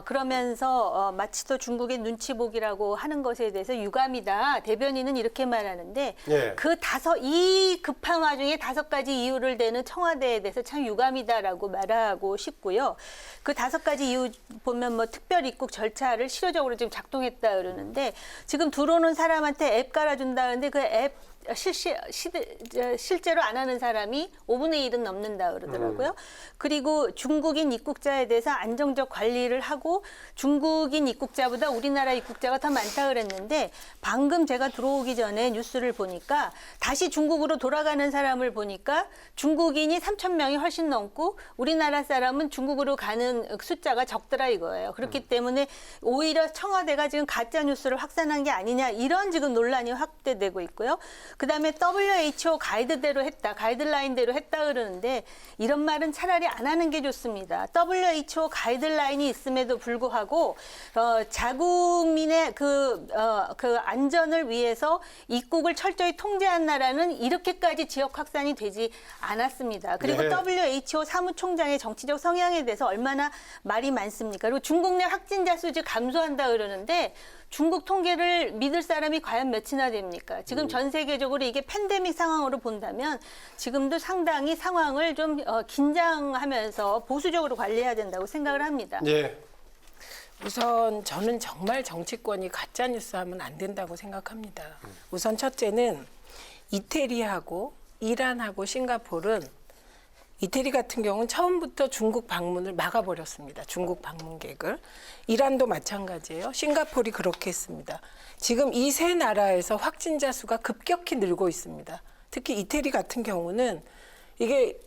그러면서 마치 또 중국의 눈치 보기라고 하는 것에 대해서 유감이다. 대변인은 이렇게 말하는데 예. 이 급한 와중에 5가지 이유를 대는 청와대에 대해서 참 유감이다라고 말하고 싶고요. 그 5가지 이유 보면 특별 입국 절차를 실효적으로 지금 작동했다 그러는데, 지금 들어오는 사람한테 앱 깔아준다는데 그 앱 실제로 안 하는 사람이 5분의 1은 넘는다 그러더라고요. 그리고 중국인 입국자에 대해서 안정적 관리를 하고 중국인 입국자보다 우리나라 입국자가 더 많다 그랬는데, 방금 제가 들어오기 전에 뉴스를 보니까 다시 중국으로 돌아가는 사람을 보니까 중국인이 3,000명이 훨씬 넘고 우리나라 사람은 중국으로 가는 숫자가 적더라 이거예요. 그렇기 때문에 오히려 청와대가 지금 가짜 뉴스를 확산한 게 아니냐, 이런 지금 논란이 확대되고 있고요. 그다음에 WHO 가이드라인대로 했다 그러는데, 이런 말은 차라리 안 하는 게 좋습니다. WHO 가이드라인이 있음에도 불구하고 자국민의 그 안전을 위해서 입국을 철저히 통제한 나라는 이렇게까지 지역 확산이 되지 않았습니다. 그리고 네. WHO 사무총장의 정치적 성향에 대해서 얼마나 말이 많습니까? 그리고 중국 내 확진자 수 감소한다 그러는데, 중국 통계를 믿을 사람이 과연 몇이나 됩니까? 지금 전 세계적으로 이게 팬데믹 상황으로 본다면 지금도 상당히 상황을 좀 긴장하면서 보수적으로 관리해야 된다고 생각을 합니다. 예. 우선 저는 정말 정치권이 가짜 뉴스 하면 안 된다고 생각합니다. 우선 첫째는 이태리하고 이란하고 싱가포르는 이태리 같은 경우는 처음부터 중국 방문을 막아버렸습니다. 중국 방문객을. 이란도 마찬가지예요. 싱가포르이 그렇게 했습니다. 지금 이 세 나라에서 확진자 수가 급격히 늘고 있습니다. 특히 이태리 같은 경우는 이게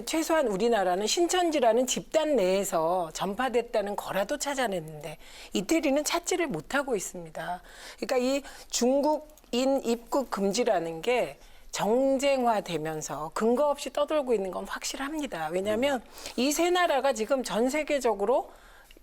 최소한 우리나라는 신천지라는 집단 내에서 전파됐다는 거라도 찾아냈는데 이태리는 찾지를 못하고 있습니다. 그러니까 이 중국인 입국 금지라는 게 정쟁화되면서 근거 없이 떠돌고 있는 건 확실합니다. 왜냐하면 이 세 나라가 지금 전 세계적으로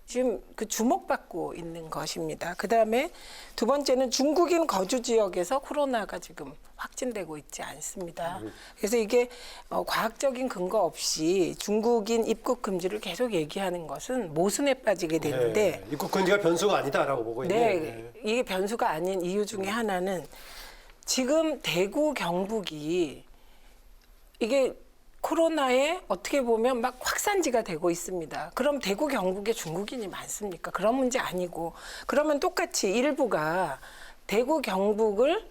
지금 주목받고 있는 것입니다. 그다음에 두 번째는 중국인 거주 지역에서 코로나가 지금 확진되고 있지 않습니다. 그래서 이게 과학적인 근거 없이 중국인 입국 금지를 계속 얘기하는 것은 모순에 빠지게 되는데 입국 금지가 변수가 아니다라고 보고 있네요. 이게 변수가 아닌 이유 중에 하나는 지금 대구 경북이 이게 코로나에 어떻게 보면 막 확산지가 되고 있습니다. 그럼 대구 경북에 중국인이 많습니까? 그런 문제 아니고 그러면 똑같이 일부가 대구 경북을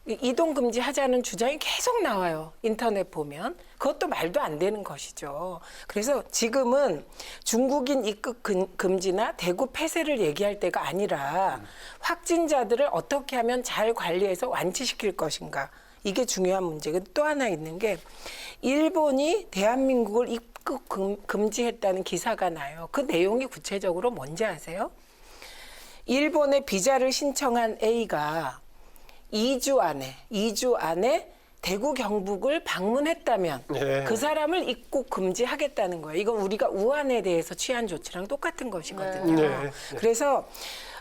이동 금지하자는 주장이 계속 나와요. 인터넷 보면. 그것도 말도 안 되는 것이죠. 그래서 지금은 중국인 입국 금지나 대구 폐쇄를 얘기할 때가 아니라 확진자들을 어떻게 하면 잘 관리해서 완치시킬 것인가. 이게 중요한 문제고 또 하나 있는 게 일본이 대한민국을 입국 금지했다는 기사가 나요. 그 내용이 구체적으로 뭔지 아세요? 일본에 비자를 신청한 A가 2주 안에 대구 경북을 방문했다면 그 사람을 입국 금지하겠다는 거예요. 이건 우리가 우한에 대해서 취한 조치랑 똑같은 것이거든요. 그래서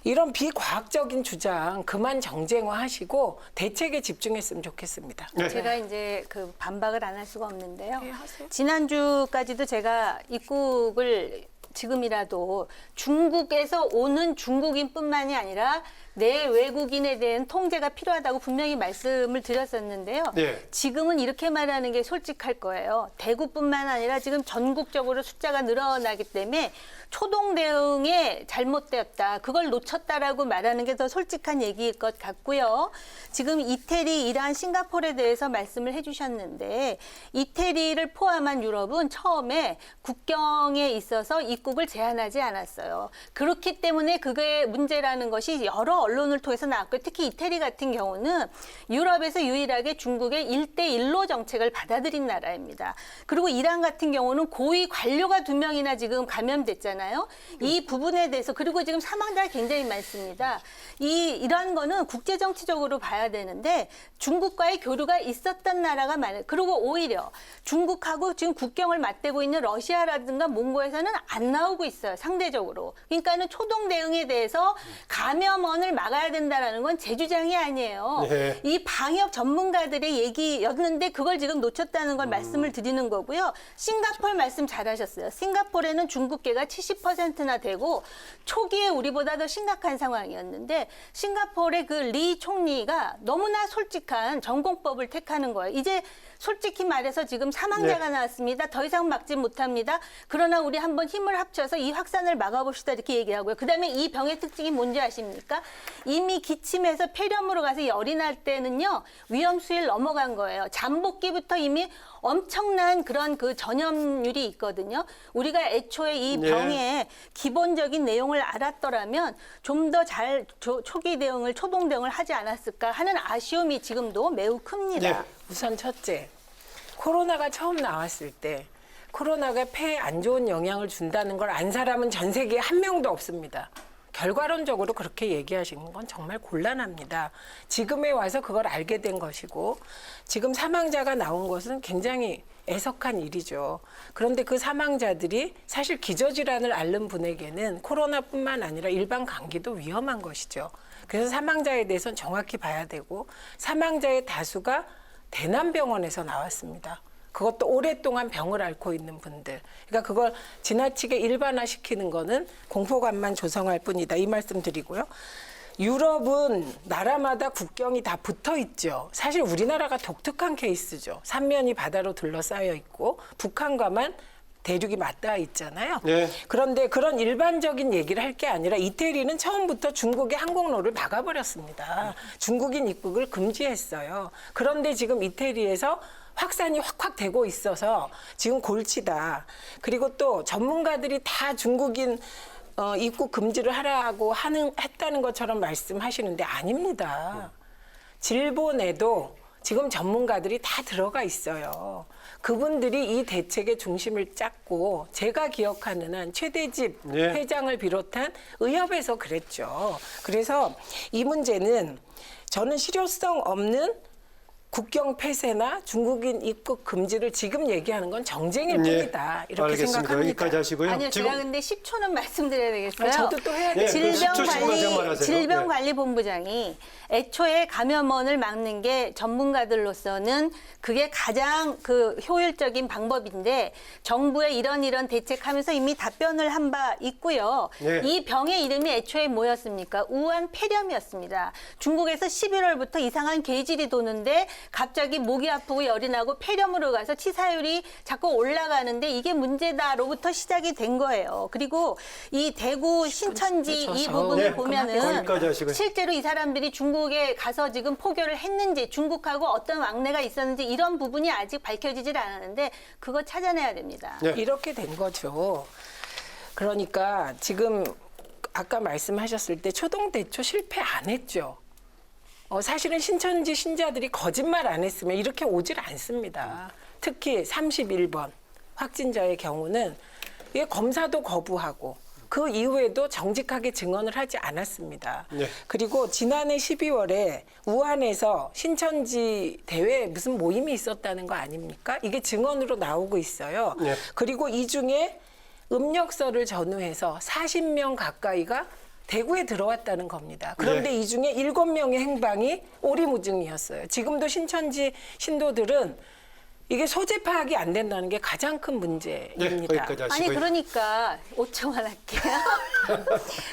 이런 비과학적인 주장 그만 정쟁화하시고 대책에 집중했으면 좋겠습니다. 제가 이제 반박을 안 할 수가 없는데요. 지난주까지도 제가 입국을 지금이라도 중국에서 오는 중국인뿐만이 아니라 내 외국인에 대한 통제가 필요하다고 분명히 말씀을 드렸었는데요. 지금은 이렇게 말하는 게 솔직할 거예요. 대구뿐만 아니라 지금 전국적으로 숫자가 늘어나기 때문에 초동 대응에 잘못되었다. 그걸 놓쳤다라고 말하는 게 더 솔직한 얘기일 것 같고요. 지금 이태리, 이란, 싱가포르에 대해서 말씀을 해주셨는데 이태리를 포함한 유럽은 처음에 국경에 있어서 입국을 제한하지 않았어요. 그렇기 때문에 그게 문제라는 것이 여러 언론을 통해서 나왔고요. 특히 이태리 같은 경우는 유럽에서 유일하게 중국의 1대1로 정책을 받아들인 나라입니다. 그리고 이란 같은 경우는 고위 관료가 2명이나 지금 감염됐잖아요. 이 부분에 대해서 그리고 지금 사망자가 굉장히 많습니다. 이런 거는 국제 정치적으로 봐야 되는데 중국과의 교류가 있었던 나라가 많아요. 그리고 오히려 중국하고 지금 국경을 맞대고 있는 러시아라든가 몽골에서는 안 나오고 있어요. 상대적으로. 그러니까는 초동 대응에 대해서 감염원을 막아야 된다라는 건 제 주장이 아니에요. 이 방역 전문가들의 얘기였는데 그걸 지금 놓쳤다는 걸 말씀을 드리는 거고요. 싱가포르 말씀 잘하셨어요. 싱가포르에는 중국계가 70%나 되고 초기에 우리보다 더 심각한 상황이었는데 싱가포르의 그 리 총리가 너무나 솔직한 전공법을 택하는 거예요. 이제 솔직히 말해서 지금 사망자가 나왔습니다. 더 이상 막지 못합니다. 그러나 우리 한번 힘을 합쳐서 이 확산을 막아봅시다 이렇게 얘기하고요. 그다음에 이 병의 특징이 뭔지 아십니까? 이미 기침해서 폐렴으로 가서 열이 날 때는요. 위험 수위를 넘어간 거예요. 잠복기부터 이미 엄청난 그런 전염률이 있거든요. 우리가 애초에 이 병의 기본적인 내용을 알았더라면 좀 더 잘 초기 대응을 초동 대응을 하지 않았을까 하는 아쉬움이 지금도 매우 큽니다. 우선 첫째, 코로나가 처음 나왔을 때 코로나가 폐에 안 좋은 영향을 준다는 걸 안 사람은 전 세계에 한 명도 없습니다. 결과론적으로 그렇게 얘기하시는 건 정말 곤란합니다. 지금에 와서 그걸 알게 된 것이고 지금 사망자가 나온 것은 굉장히 애석한 일이죠. 그런데 그 사망자들이 사실 기저질환을 앓는 분에게는 코로나뿐만 아니라 일반 감기도 위험한 것이죠. 그래서 사망자에 대해서는 정확히 봐야 되고 사망자의 다수가 대남병원에서 나왔습니다. 그것도 오랫동안 병을 앓고 있는 분들. 그러니까 그걸 지나치게 일반화시키는 거는 공포감만 조성할 뿐이다. 이 말씀 드리고요. 유럽은 나라마다 국경이 다 붙어 있죠. 사실 우리나라가 독특한 케이스죠. 삼면이 바다로 둘러싸여 있고 북한과만 대륙이 맞닿아 있잖아요. 네. 그런데 그런 일반적인 얘기를 할 게 아니라 이태리는 처음부터 중국의 항공로를 막아버렸습니다. 중국인 입국을 금지했어요. 그런데 지금 이태리에서 확산이 확 되고 있어서 지금 골치다. 그리고 또 전문가들이 다 중국인 입국 금지를 하라고 했다는 것처럼 말씀하시는데 아닙니다. 질본에도 지금 전문가들이 다 들어가 있어요. 그분들이 이 대책의 중심을 짰고 제가 기억하는 한 최대집 네. 회장을 비롯한 의협에서 그랬죠. 그래서 이 문제는 저는 실효성 없는 국경 폐쇄나 중국인 입국 금지를 지금 얘기하는 건 정쟁일 뿐이다. 이렇게 알겠습니다. 생각합니다. 여기까지 하시고요. 아니요, 제가 근데 10초는 말씀드려야 되겠어요. 저도 또 해야 돼요. 10초 씩만 하세요. 질병관리본부장이 애초에 감염원을 막는 게 전문가들로서는 그게 가장 그 효율적인 방법인데 정부의 이런 대책하면서 이미 답변을 한 바 있고요. 네. 이 병의 이름이 애초에 뭐였습니까? 우한 폐렴이었습니다. 중국에서 11월부터 이상한 계질이 도는데 갑자기 목이 아프고 열이 나고 폐렴으로 가서 치사율이 자꾸 올라가는데 이게 문제다로부터 시작이 된 거예요. 그리고 이 대구 신천지 이 부분을 네, 보면은 거기까지 하시고요. 실제로 이 사람들이 중국에 가서 지금 포교를 했는지 중국하고 어떤 왕래가 있었는지 이런 부분이 아직 밝혀지질 않았는데 그거 찾아내야 됩니다. 네. 이렇게 된 거죠. 그러니까 지금 아까 말씀하셨을 때 초동대초 실패 안 했죠. 사실은 신천지 신자들이 거짓말 안 했으면 이렇게 오질 않습니다. 특히 31번 확진자의 경우는 이게 검사도 거부하고 그 이후에도 정직하게 증언을 하지 않았습니다. 네. 그리고 지난해 12월에 우한에서 신천지 대회 무슨 모임이 있었다는 거 아닙니까? 이게 증언으로 나오고 있어요. 네. 그리고 이 중에 음력서를 전후해서 40명 가까이가 대구에 들어왔다는 겁니다. 그런데 네. 이 중에 7명의 행방이 오리무중이었어요. 지금도 신천지 신도들은 이게 소재 파악이 안 된다는 게 가장 큰 문제입니다. 네, 거기까지 하시고요. 아니 그러니까 5초만 할게요.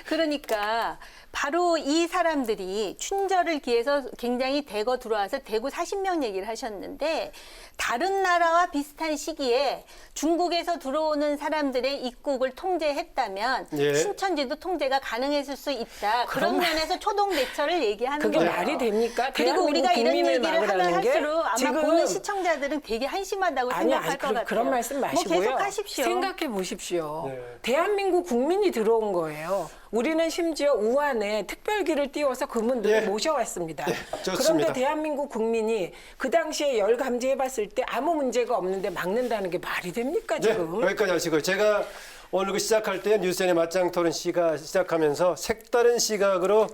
그러니까 바로 이 사람들이 춘절을 기해서 굉장히 대거 들어와서 대구 40명 얘기를 하셨는데 다른 나라와 비슷한 시기에 중국에서 들어오는 사람들의 입국을 통제했다면 예. 신천지도 통제가 가능했을 수 있다. 그런 면에서 초동 대처를 얘기하는 그게 거예요. 말이 됩니까? 그리고 우리가 이런 국민을 얘기를 하면 막으라는 게 할수록 아마 지금 보는 시청자들은 되게 한심하다고 생각할 것 같아요. 그런 말씀 마시고요. 뭐 계속 하십시오. 생각해 보십시오. 네. 대한민국 국민이 들어온 거예요. 우리는 심지어 우한에 특별기를 띄워서 그분들을 네. 모셔왔습니다. 좋습니다. 그런데 대한민국 국민이 그 당시에 열 감지해봤을 때 아무 문제가 없는데 막는다는 게 말이 됩니까 네, 지금? 여기까지 하시고요. 제가 오늘 그 시작할 때 뉴스엔의 맞짱 토론 시작하면서 색다른 시각으로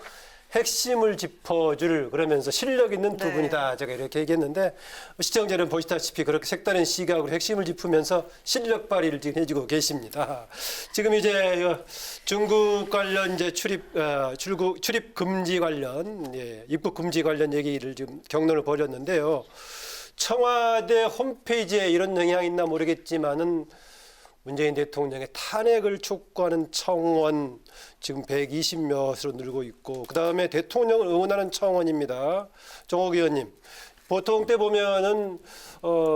핵심을 짚어줄 그러면서 실력 있는 두 분이다. 제가 이렇게 얘기했는데 시청자 여러분 보시다시피 그렇게 색다른 시각으로 핵심을 짚으면서 실력 발휘를 지금 해주고 계십니다. 지금 이제 중국 관련 이제 출입 금지 관련 입국 금지 관련 얘기를 지금 경론을 벌였는데요. 청와대 홈페이지에 이런 영향이 있나 모르겠지만은 문재인 대통령의 탄핵을 촉구하는 청원 지금 120몇으로 늘고 있고 그다음에 대통령을 응원하는 청원입니다. 정옥 의원님. 보통 때 보면은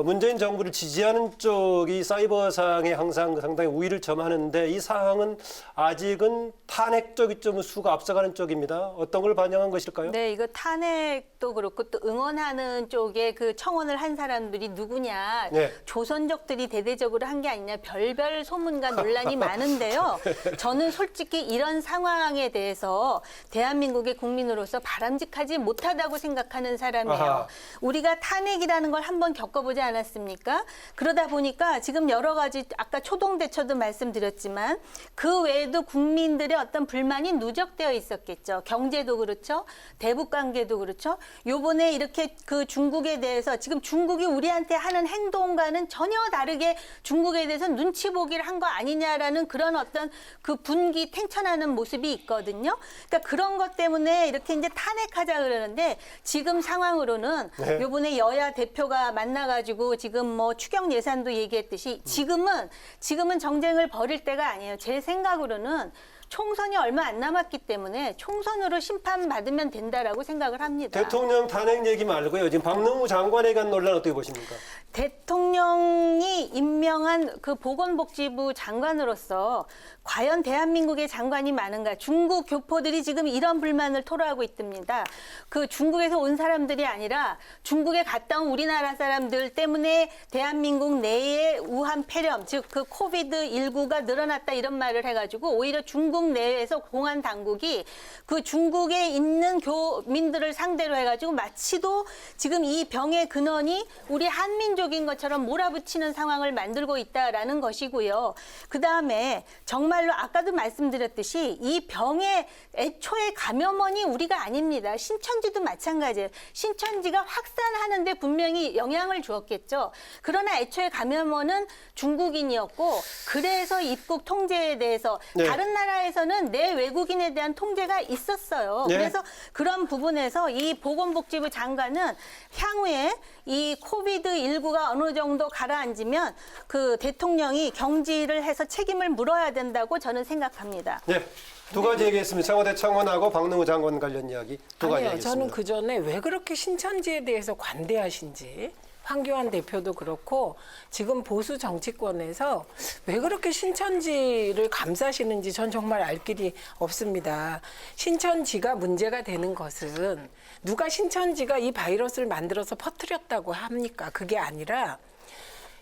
문재인 정부를 지지하는 쪽이 사이버상에 항상 상당히 우위를 점하는데 이 상황은 아직은 탄핵 쪽이 좀 수가 앞서가는 쪽입니다. 어떤 걸 반영한 것일까요? 네, 이거 탄핵도 그렇고 또 응원하는 쪽에 그 청원을 한 사람들이 누구냐. 네. 조선족들이 대대적으로 한 게 아니냐. 별별 소문과 논란이 많은데요. 저는 솔직히 이런 상황에 대해서 대한민국의 국민으로서 바람직하지 못하다고 생각하는 사람이에요. 아하. 우리가 탄핵이라는 걸 한번 겪어보지 않았습니까? 그러다 보니까 지금 여러 가지 아까 초동대처도 말씀드렸지만 그 외에도 국민들의 어떤 불만이 누적되어 있었겠죠. 경제도 그렇죠. 대북 관계도 그렇죠. 요번에 이렇게 그 중국에 대해서 지금 중국이 우리한테 하는 행동과는 전혀 다르게 중국에 대해서 눈치 보기를 한 거 아니냐라는 그런 어떤 그 분기 탱천하는 모습이 있거든요. 그러니까 그런 것 때문에 이렇게 이제 탄핵하자 그러는데 지금 상황으로는 네. 요번에 여야 대표가 만나가지고 지금 뭐 추경 예산도 얘기했듯이 지금은 정쟁을 벌일 때가 아니에요. 제 생각으로는 총선이 얼마 안 남았기 때문에 총선으로 심판받으면 된다라고 생각을 합니다. 대통령 탄핵 얘기 말고요. 지금 박능우 장관에 관한 논란 어떻게 보십니까? 대통령이 임명한 그 보건복지부 장관으로서 과연 대한민국의 장관이 많은가? 중국 교포들이 지금 이런 불만을 토로하고 있답니다. 그 중국에서 온 사람들이 아니라 중국에 갔다 온 우리나라 사람들 때문에 대한민국 내에 우한 폐렴, 즉 그 코비드19가 늘어났다 이런 말을 해가지고 오히려 중국 내에서 공안 당국이 그 중국에 있는 교민들을 상대로 해가지고 마치도 지금 이 병의 근원이 우리 한민족인 것처럼 몰아붙이는 상황을 만들고 있다라는 것이고요. 그 다음에 정말로 아까도 말씀드렸듯이 이 병의 애초에 감염원이 우리가 아닙니다. 신천지도 마찬가지예요. 신천지가 확산하는데 분명히 영향을 주었겠죠. 그러나 애초에 감염원은 중국인이었고 그래서 입국 통제에 대해서 네. 다른 나라에서는 내 외국인에 대한 통제가 있었어요. 네. 그래서 그런 부분에서 이 보건복지부 장관은 향후에 이 코비드19가 어느 정도 가라앉으면 그 대통령이 경질을 해서 책임을 물어야 된다고 저는 생각합니다. 네. 두 가지 얘기했습니다. 청와대 청원하고 박능우 장관 관련 이야기 두 가지 아니요, 얘기했습니다. 저는 그 전에 왜 그렇게 신천지에 대해서 관대하신지 황교안 대표도 그렇고 지금 보수 정치권에서 왜 그렇게 신천지를 감싸시는지 전 정말 알 길이 없습니다. 신천지가 문제가 되는 것은 누가 신천지가 이 바이러스를 만들어서 퍼뜨렸다고 합니까? 그게 아니라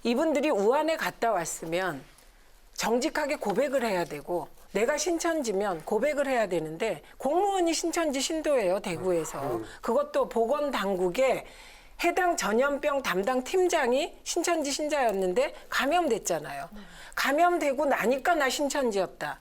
이분들이 우한에 갔다 왔으면 정직하게 고백을 해야 되고 내가 신천지면 고백을 해야 되는데 공무원이 신천지 신도예요, 대구에서. 그것도 보건당국에 해당 전염병 담당 팀장이 신천지 신자였는데 감염됐잖아요. 감염되고 나니까 나 신천지였다.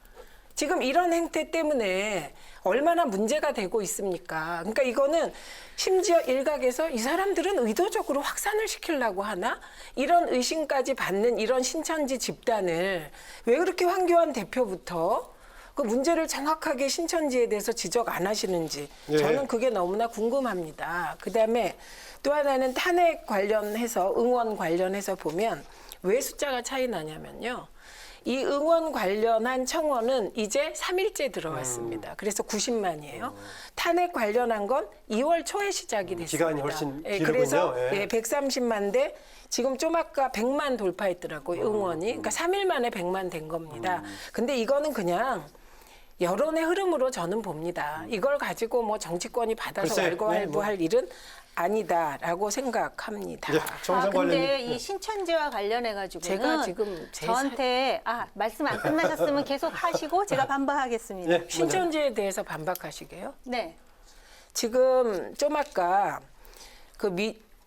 지금 이런 행태 때문에 얼마나 문제가 되고 있습니까? 그러니까 이거는 심지어 일각에서 이 사람들은 의도적으로 확산을 시키려고 하나? 이런 의심까지 받는 이런 신천지 집단을 왜 그렇게 황교안 대표부터 그 문제를 정확하게 신천지에 대해서 지적 안 하시는지 예. 저는 그게 너무나 궁금합니다. 그다음에 또 하나는 탄핵 관련해서 응원 관련해서 보면 왜 숫자가 차이 나냐면요. 이 응원 관련한 청원은 이제 3일째 들어왔습니다. 그래서 90만이에요. 탄핵 관련한 건 2월 초에 시작이 됐습니다. 기간이 훨씬 길군요. 그래서 예. 130만 대 지금 좀 아까 100만 돌파했더라고요. 응원이. 그러니까 3일 만에 100만 된 겁니다. 근데 이거는 그냥 여론의 흐름으로 저는 봅니다. 이걸 가지고 뭐 정치권이 받아서 글쎄, 왈가왈부할 일은 아니다라고 생각합니다. 네, 총선 근데 관련 이 신천지와 관련해 가지고는 제가 지금 저한테 말씀 안 끝나셨으면 계속 하시고 제가 반박하겠습니다. 네, 신천지에 대해서 반박하시게요? 네. 지금 좀 아까 그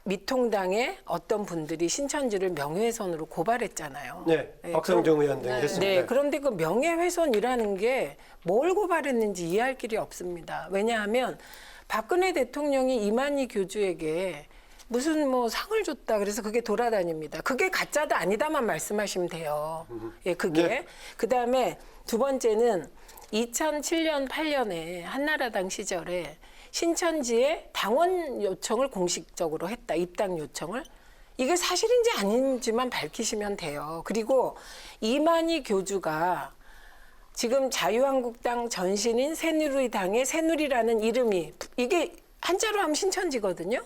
미통당의 어떤 분들이 신천지를 명예훼손으로 고발했잖아요. 네, 박성정 의원 등이 했습니다. 네, 그런데 그 명예훼손이라는 게 뭘 고발했는지 이해할 길이 없습니다. 왜냐하면 박근혜 대통령이 이만희 교주에게 무슨 뭐 상을 줬다 그래서 그게 돌아다닙니다. 그게 가짜다 아니다만 말씀하시면 돼요. 예, 그게. 네. 그다음에 두 번째는 2007년 8년에 한나라당 시절에 신천지에 당원 요청을 공식적으로 했다. 입당 요청을. 이게 사실인지 아닌지만 밝히시면 돼요. 그리고 이만희 교주가 지금 자유한국당 전신인 새누리당의 새누리라는 이름이 이게 한자로 하면 신천지거든요.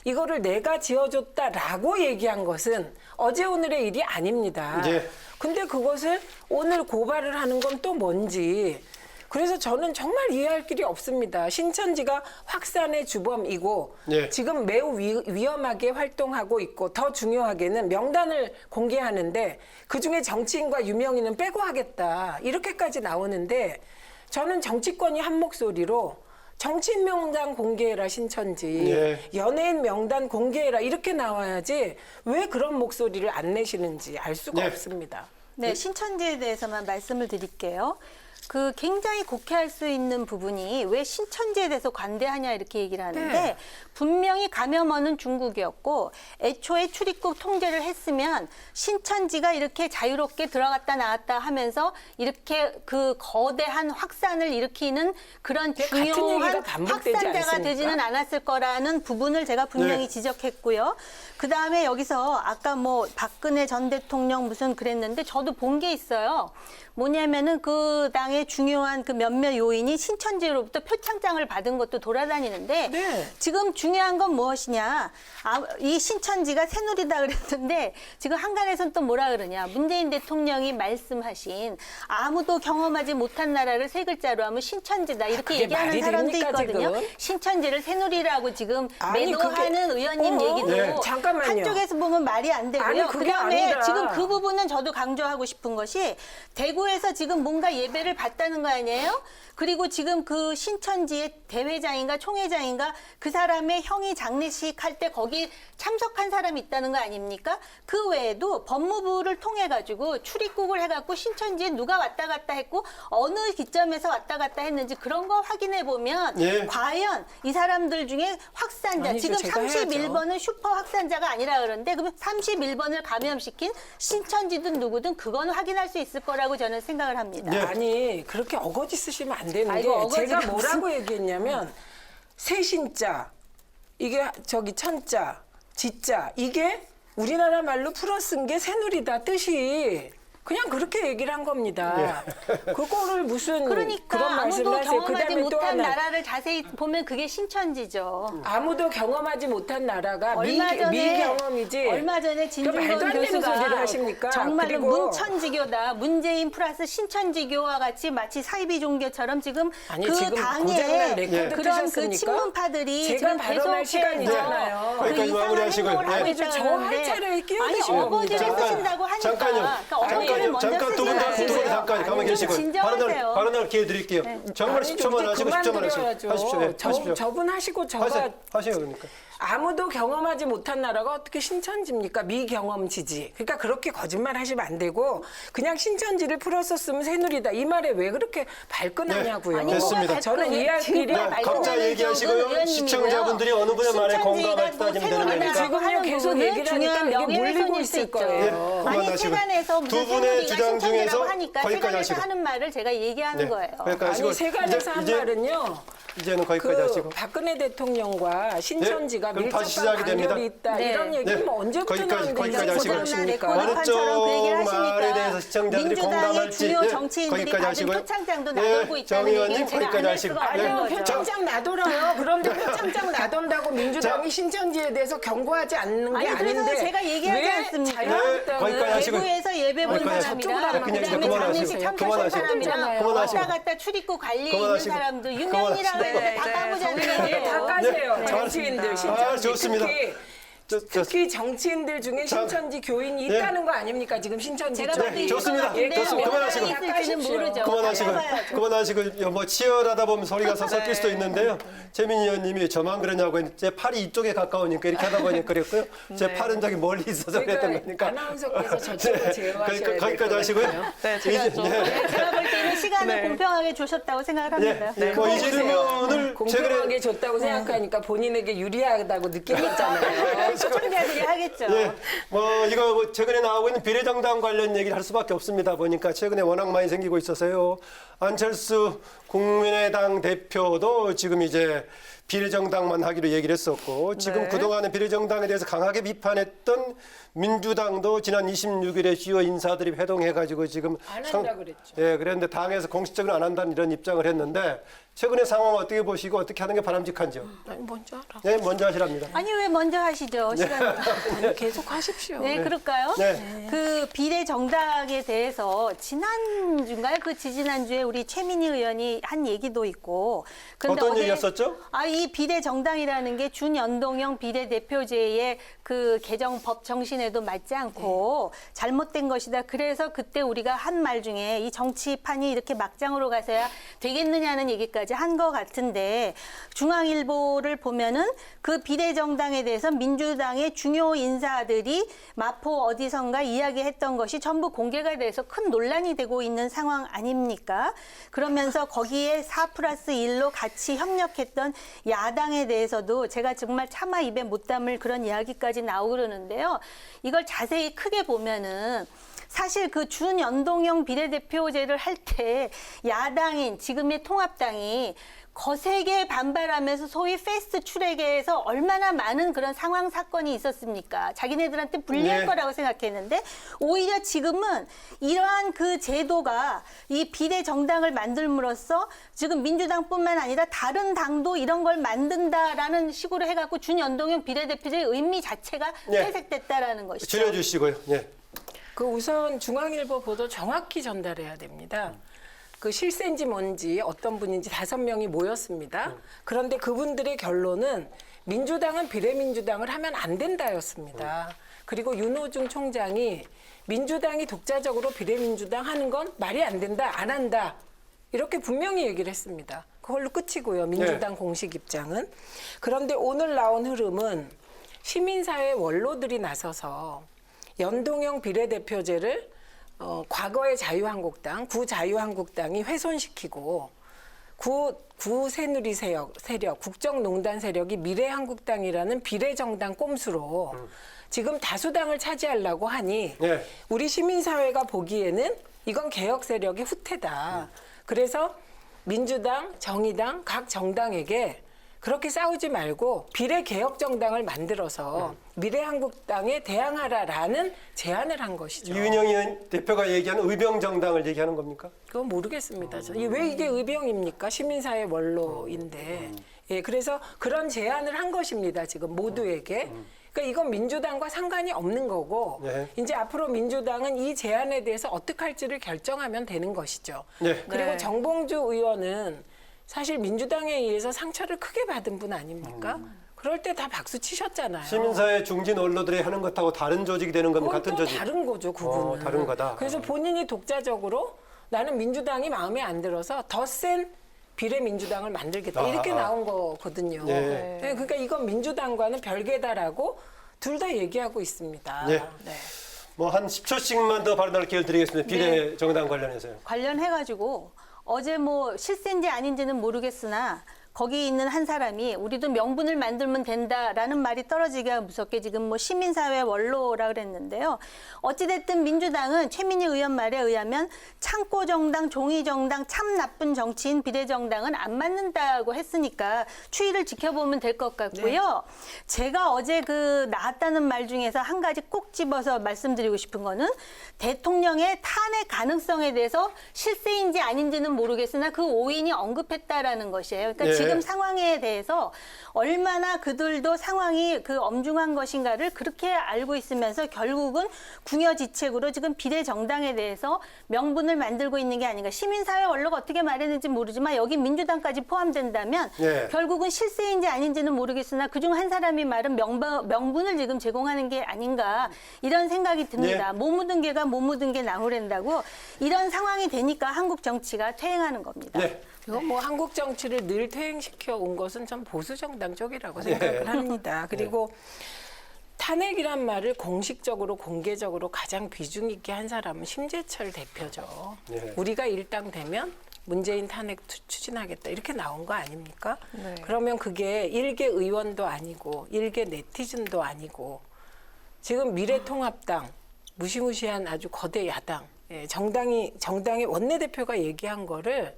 이거를 내가 지어줬다라고 얘기한 것은 어제 오늘의 일이 아닙니다. 네. 근데 그것을 오늘 고발을 하는 건 또 뭔지. 그래서 저는 정말 이해할 길이 없습니다. 신천지가 확산의 주범이고 네. 지금 매우 위험하게 활동하고 있고 더 중요하게는 명단을 공개하는데 그중에 정치인과 유명인은 빼고 하겠다. 이렇게까지 나오는데 저는 정치권이 한 목소리로 정치인 명단 공개해라 신천지, 네. 연예인 명단 공개해라 이렇게 나와야지 왜 그런 목소리를 안 내시는지 알 수가 네. 없습니다. 네, 신천지에 대해서만 말씀을 드릴게요. 그 굉장히 곡해할 수 있는 부분이 왜 신천지에 대해서 관대하냐 이렇게 얘기를 하는데 네. 분명히 감염원은 중국이었고 애초에 출입국 통제를 했으면 신천지가 이렇게 자유롭게 들어갔다 나왔다 하면서 이렇게 그 거대한 확산을 일으키는 그런 같은 얘기가 중요한 반복되지 확산자가 않습니까? 되지는 않았을 거라는 부분을 제가 분명히 네. 지적했고요. 그다음에 여기서 아까 뭐 박근혜 전 대통령 무슨 그랬는데 저도 본 게 있어요. 뭐냐면은 그 당의 민주당의 중요한 그 몇몇 요인이 신천지로부터 표창장을 받은 것도 돌아다니는데 네. 지금 중요한 건 무엇이냐? 이 신천지가 새누리다 그랬는데 지금 한간에서는 또 뭐라 그러냐? 문재인 대통령이 말씀하신 아무도 경험하지 못한 나라를 세 글자로 하면 신천지다 이렇게 그게 얘기하는 말이 사람도 됩니까, 있거든요. 지금? 신천지를 새누리라고 지금 아니, 매도하는 그게- 의원님 얘기도 네. 잠깐만요. 한쪽에서 보면 말이 안 되고요. 아니, 그게 그다음에 아니라. 지금 그 부분은 저도 강조하고 싶은 것이 대구에서 지금 뭔가 예배를 받다는 거 아니에요? 그리고 지금 그 신천지의 대회장인가 총회장인가 그 사람의 형이 장례식 할 때 거기 참석한 사람이 있다는 거 아닙니까? 그 외에도 법무부를 통해 가지고 출입국을 해갖고 신천지에 누가 왔다 갔다 했고 어느 기점에서 왔다 갔다 했는지 그런 거 확인해 보면 예. 과연 이 사람들 중에 확산자 아니죠, 지금 제가 해야죠. 31번은 슈퍼 확산자가 아니라 그러는데 그러면 31번을 감염시킨 신천지든 누구든 그건 확인할 수 있을 거라고 저는 생각을 합니다. 예. 아니 그렇게 어거지 쓰시면 안 되는 아이고, 게 어거지가 제가 뭐라고 무슨- 얘기했냐면 세신자 이게 저기 천자 지자 이게 우리나라 말로 풀어 쓴 게 새누리다 뜻이 그냥 그렇게 얘기를 한 겁니다. 그거를 무슨 그러니까 그런 말씀을 아무도 하세요. 경험하지 그다음에 또 못한 하나 나라를 자세히 보면 그게 신천지죠. 아무도 경험하지 못한 나라가 얼마 전에 미경험이지. 얼마 전에 말도 진중권 안 되는 소리를 교수가 하십니까? 정말로 그리고 문천지교다. 문재인 플러스 신천지교와 같이 마치 사이비 종교처럼 지금 아니, 그 지금 당에 고장난 레코드 그런 그 뜨셨습니까? 친문파들이 제가 지금 발언할 계속해서 시간이잖아요. 그 거기까지 이상한 마무리하시고요. 행동을 하고 네. 있다고 저 그러는데 한 차례에 끼어드시는 아니 어거지를 겁니다. 쓰신다고 하니까 잠깐요. 그러니까 어거지를 먼저 잠깐 쓰지 두 분 다 마시고요. 잠깐 가만히 좀 계시고 진정하세요. 발언할 기회 드릴게요. 정말 아니, 10초만 이제 하시고 그만 10초만 하시고 드려야죠. 하십시오. 네, 하십시오. 저분 하시고 저가 하세요 그러니까. 아무도 경험하지 못한 나라가 어떻게 신천지입니까? 미경험지지. 그러니까 그렇게 거짓말 하시면 안 되고 그냥 신천지를 풀었었으면 새누리다. 이 말에 왜 그렇게 발끈하냐고요. 네, 됐습니다. 저는 이 할길이 네, 각자 얘기하시고요. 시청자분들이 어느 분의 말에 공감할 따지면 되는 아니, 거니까. 지금요 계속 얘기를 하니까 이게 몰리고 있을 거예요. 아니 그만하시고요. 세간에서 무슨 두 분의 새누리가 주장 중에서 신천지라고 하니까 거기까지 세간에서 하시고. 하는 말을 제가 얘기하는 네, 거예요. 거기까지 하시고. 아니 세간에서 한 이제 말은요. 이제는 거기까지 하시고. 박근혜 대통령과 신천지가 네, 그럼 다시 밀접한 시작이 됩니다. 관계이 있다. 네. 이런 얘기는 네, 뭐 언제부터 나왔는데 거기까지 하시고. 레코드판처럼 그 얘기를 어느 쪽 말에 대해서 하시니까 시청자들이 민주당의 공감할지 주요 네, 정치인들이 거기까지 받은 하시고요. 표창장도 네, 나돌고 있다는 정 의원님 얘기는 제가 거기까지 안 할 하시고. 수가 없는 아니요, 거죠. 표창장 놔둬라요. 그런데 표창장 놔둔다고 민주당이 신천지에 대해서 경고하지 않는 게 아니 그래서 아닌데 제가 얘기하지 왜 않습니까? 네, 거기까지 하시고. 대구에서 예배 본 거기까지 사람이랑 하시고. 그냥 이제 그다음에 장례식 참석한 그만하시고. 사람이랑 그만하시고. 왔다 갔다 출입국 관리에 있는 그만하시고. 사람들 유명이라고 해서 네, 다 네, 까보자는 정리하세요. 거예요. 다 까세요. 네, 정치인들, 아, 신천지. 좋습니다. 특히 정치인들 중에 신천지 교인이 네. 있다는 거 아닙니까? 지금 신천지 제가 쪽에. 봐도 있을 좋습니다. 것 같은데 좋습니다. 그만하시고. 어떤 말이 있을지는 모르죠. 그만하시고 해봐야죠. 그만하시고 뭐 치열하다 보면 소리가 섞일 수도 있는데요. 최민희 의원님이 저만 그러냐고 했는데 제 팔이 이쪽에 가까우니까 이렇게 하다 보니까 그랬고요. 제 팔은 저기 멀리 있어서 그랬던 거니까. 아나운서께서 저쪽을 제어하셔야 거기까지 하시고요. 네, 제가 좀. 제가 볼 때는 시간을 네. 공평하게 주셨다고 생각을 합니다. 네, 뭐이 질문을 공평하게 줬다고 생각하니까 본인에게 유리하다고 느끼겠잖아요. 시청자들이 하겠죠. 예, 뭐 이거 뭐 최근에 나오고 있는 비례정당 관련 얘기를 할 수밖에 없습니다. 보니까 최근에 워낙 많이 생기고 있어서요. 안철수 국민의당 대표도 지금 이제 비례정당만 하기로 얘기를 했었고 지금 네. 그동안의 비례정당에 대해서 강하게 비판했던 민주당도 지난 26일에 주요 인사들이 회동해가지고 지금 안 한다 그랬죠. 예, 그랬는데 당에서 공식적으로 안 한다는 이런 입장을 했는데 최근의 상황 어떻게 보시고 어떻게 하는 게 바람직한지요? 아니, 먼저 하라. 네, 먼저 하시랍니다. 아니 왜 먼저 하시죠 시간을. 아니, 계속 하십시오. 네, 그럴까요? 네. 그 비례 정당에 대해서 지난주인가요? 그 지지난주에 우리 최민희 의원이 한 얘기도 있고. 근데 어떤 어제 얘기였었죠? 이 비례 정당이라는 게 준연동형 비례대표제의 그 개정법 정신에도 맞지 않고 잘못된 것이다. 그래서 그때 우리가 한 말 중에 이 정치판이 이렇게 막장으로 가서야 되겠느냐는 얘기까지 한 것 같은데 중앙일보를 보면은 그 비례정당에 대해서 민주당의 중요 인사들이 마포 어디선가 이야기했던 것이 전부 공개가 돼서 큰 논란이 되고 있는 상황 아닙니까? 그러면서 거기에 4+1로 같이 협력했던 야당에 대해서도 제가 정말 차마 입에 못 담을 그런 이야기까지 나오고 그러는데요. 이걸 자세히 크게 보면은 사실 그 준연동형 비례대표제를 할 때 야당인 지금의 통합당이 거세게 반발하면서 소위 패스트 트랙에서 얼마나 많은 그런 상황 사건이 있었습니까? 자기네들한테 불리할 네. 거라고 생각했는데 오히려 지금은 이러한 그 제도가 이 비례 정당을 만들므로써 지금 민주당뿐만 아니라 다른 당도 이런 걸 만든다라는 식으로 해갖고 준연동형 비례대표제의 의미 자체가 네. 퇴색됐다라는 것이죠. 줄여주시고요. 예. 그 우선 중앙일보 보도 정확히 전달해야 됩니다. 그 실세인지 뭔지 어떤 분인지 5명이 모였습니다. 그런데 그분들의 결론은 민주당은 비례민주당을 하면 안 된다였습니다. 그리고 윤호중 총장이 민주당이 독자적으로 비례민주당 하는 건 말이 안 된다, 안 한다. 이렇게 분명히 얘기를 했습니다. 그걸로 끝이고요. 민주당 공식 입장은. 그런데 오늘 나온 흐름은 시민사회 원로들이 나서서 연동형 비례대표제를 과거의 자유한국당, 구자유한국당이 훼손시키고 구새누리 세력, 국정농단 세력이 미래한국당이라는 비례정당 꼼수로 지금 다수당을 차지하려고 하니 네. 우리 시민사회가 보기에는 이건 개혁 세력이 후퇴다. 그래서 민주당, 정의당, 각 정당에게 그렇게 싸우지 말고 비례개혁정당을 만들어서 미래한국당에 대항하라라는 제안을 한 것이죠. 이은영 대표가 얘기하는 의병정당을 얘기하는 겁니까? 그건 모르겠습니다. 왜 이게 의병입니까? 시민사회 원로인데. 예, 그래서 그런 제안을 한 것입니다. 지금 모두에게. 그러니까 이건 민주당과 상관이 없는 거고 네. 이제 앞으로 민주당은 이 제안에 대해서 어떻게 할지를 결정하면 되는 것이죠. 네. 그리고 네. 정봉주 의원은 사실 민주당에 의해서 상처를 크게 받은 분 아닙니까? 그럴 때 다 박수 치셨잖아요. 시민사회 중진 언론들이 하는 것하고 다른 조직이 되는 겁니까? 같은 조직? 다른 거죠, 그분은. 다른 거다. 그래서 본인이 독자적으로 나는 민주당이 마음에 안 들어서 더 센 비례민주당을 만들겠다. 이렇게 나온 거거든요. 네. 네, 그러니까 이건 민주당과는 별개다라고 둘 다 얘기하고 있습니다. 네. 네. 뭐 한 10초씩만 더 발언할 기회를 드리겠습니다. 비례정당 관련해서요. 관련해가지고 어제 뭐 실세인지 아닌지는 모르겠으나 거기 있는 한 사람이 우리도 명분을 만들면 된다라는 말이 떨어지기가 무섭게 지금 뭐 시민사회 원로라 그랬는데요. 어찌됐든 민주당은 최민희 의원 말에 의하면 창고정당, 종이정당, 참 나쁜 정치인 비례정당은 안 맞는다고 했으니까 추이를 지켜보면 될 것 같고요. 제가 어제 그 나왔다는 말 중에서 한 가지 꼭 집어서 말씀드리고 싶은 거는 대통령의 탄핵 가능성에 대해서 실세인지 아닌지는 모르겠으나 그 오인이 언급했다라는 것이에요. 그러니까 지금 상황에 대해서 얼마나 그들도 상황이 그 엄중한 것인가를 그렇게 알고 있으면서 결국은 궁여지책으로 지금 비례정당에 대해서 명분을 만들고 있는 게 아닌가. 시민사회 원로가 어떻게 말했는지 모르지만 여기 민주당까지 포함된다면 결국은 실세인지 아닌지는 모르겠으나 그중 한 사람이 말은 명분을 지금 제공하는 게 아닌가 이런 생각이 듭니다. 못 묻은 개가 못 묻은 게 나무랜다고 이런 상황이 되니까 한국 정치가 퇴행하는 겁니다. 이건 뭐 한국 정치를 늘 퇴행시켜 온 것은 전 보수 정당 쪽이라고 생각을 합니다. 그리고 탄핵이란 말을 공식적으로 공개적으로 가장 비중 있게 한 사람은 심재철 대표죠. 우리가 일당되면 문재인 탄핵 추진하겠다 이렇게 나온 거 아닙니까? 그러면 그게 일개 의원도 아니고 일개 네티즌도 아니고 지금 미래통합당 무시무시한 아주 거대 야당 정당의 원내대표가 얘기한 거를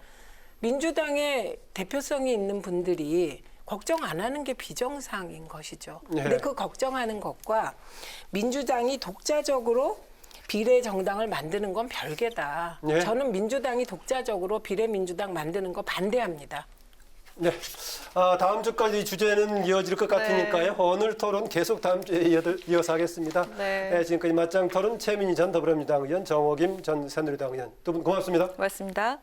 민주당의 대표성이 있는 분들이 걱정 안 하는 게 비정상인 것이죠. 근데 그 걱정하는 것과 민주당이 독자적으로 비례정당을 만드는 건 별개다. 저는 민주당이 독자적으로 비례민주당 만드는 거 반대합니다. 네. 다음 주까지 주제는 이어질 것 같으니까요. 오늘 토론 계속 다음 주에 이어서 하겠습니다. 지금까지 맞짱 토론 최민희 전 더불어민주당 의원, 정호김 전 새누리당 의원 두 분 고맙습니다. 고맙습니다.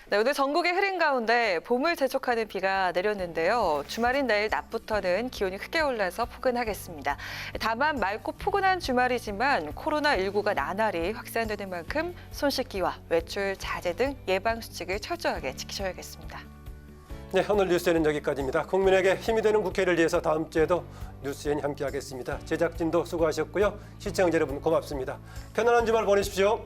네, 오늘 전국의 흐린 가운데 봄을 재촉하는 비가 내렸는데요. 주말인 내일 낮부터는 기온이 크게 올라서 포근하겠습니다. 다만 맑고 포근한 주말이지만 코로나19가 나날이 확산되는 만큼 손 씻기와 외출 자제 등 예방 수칙을 철저하게 지키셔야겠습니다. 네, 오늘 뉴스에는 여기까지입니다. 국민에게 힘이 되는 국회를 위해서 다음 주에도 뉴스엔 함께하겠습니다. 제작진도 수고하셨고요. 시청자 여러분 고맙습니다. 편안한 주말 보내십시오.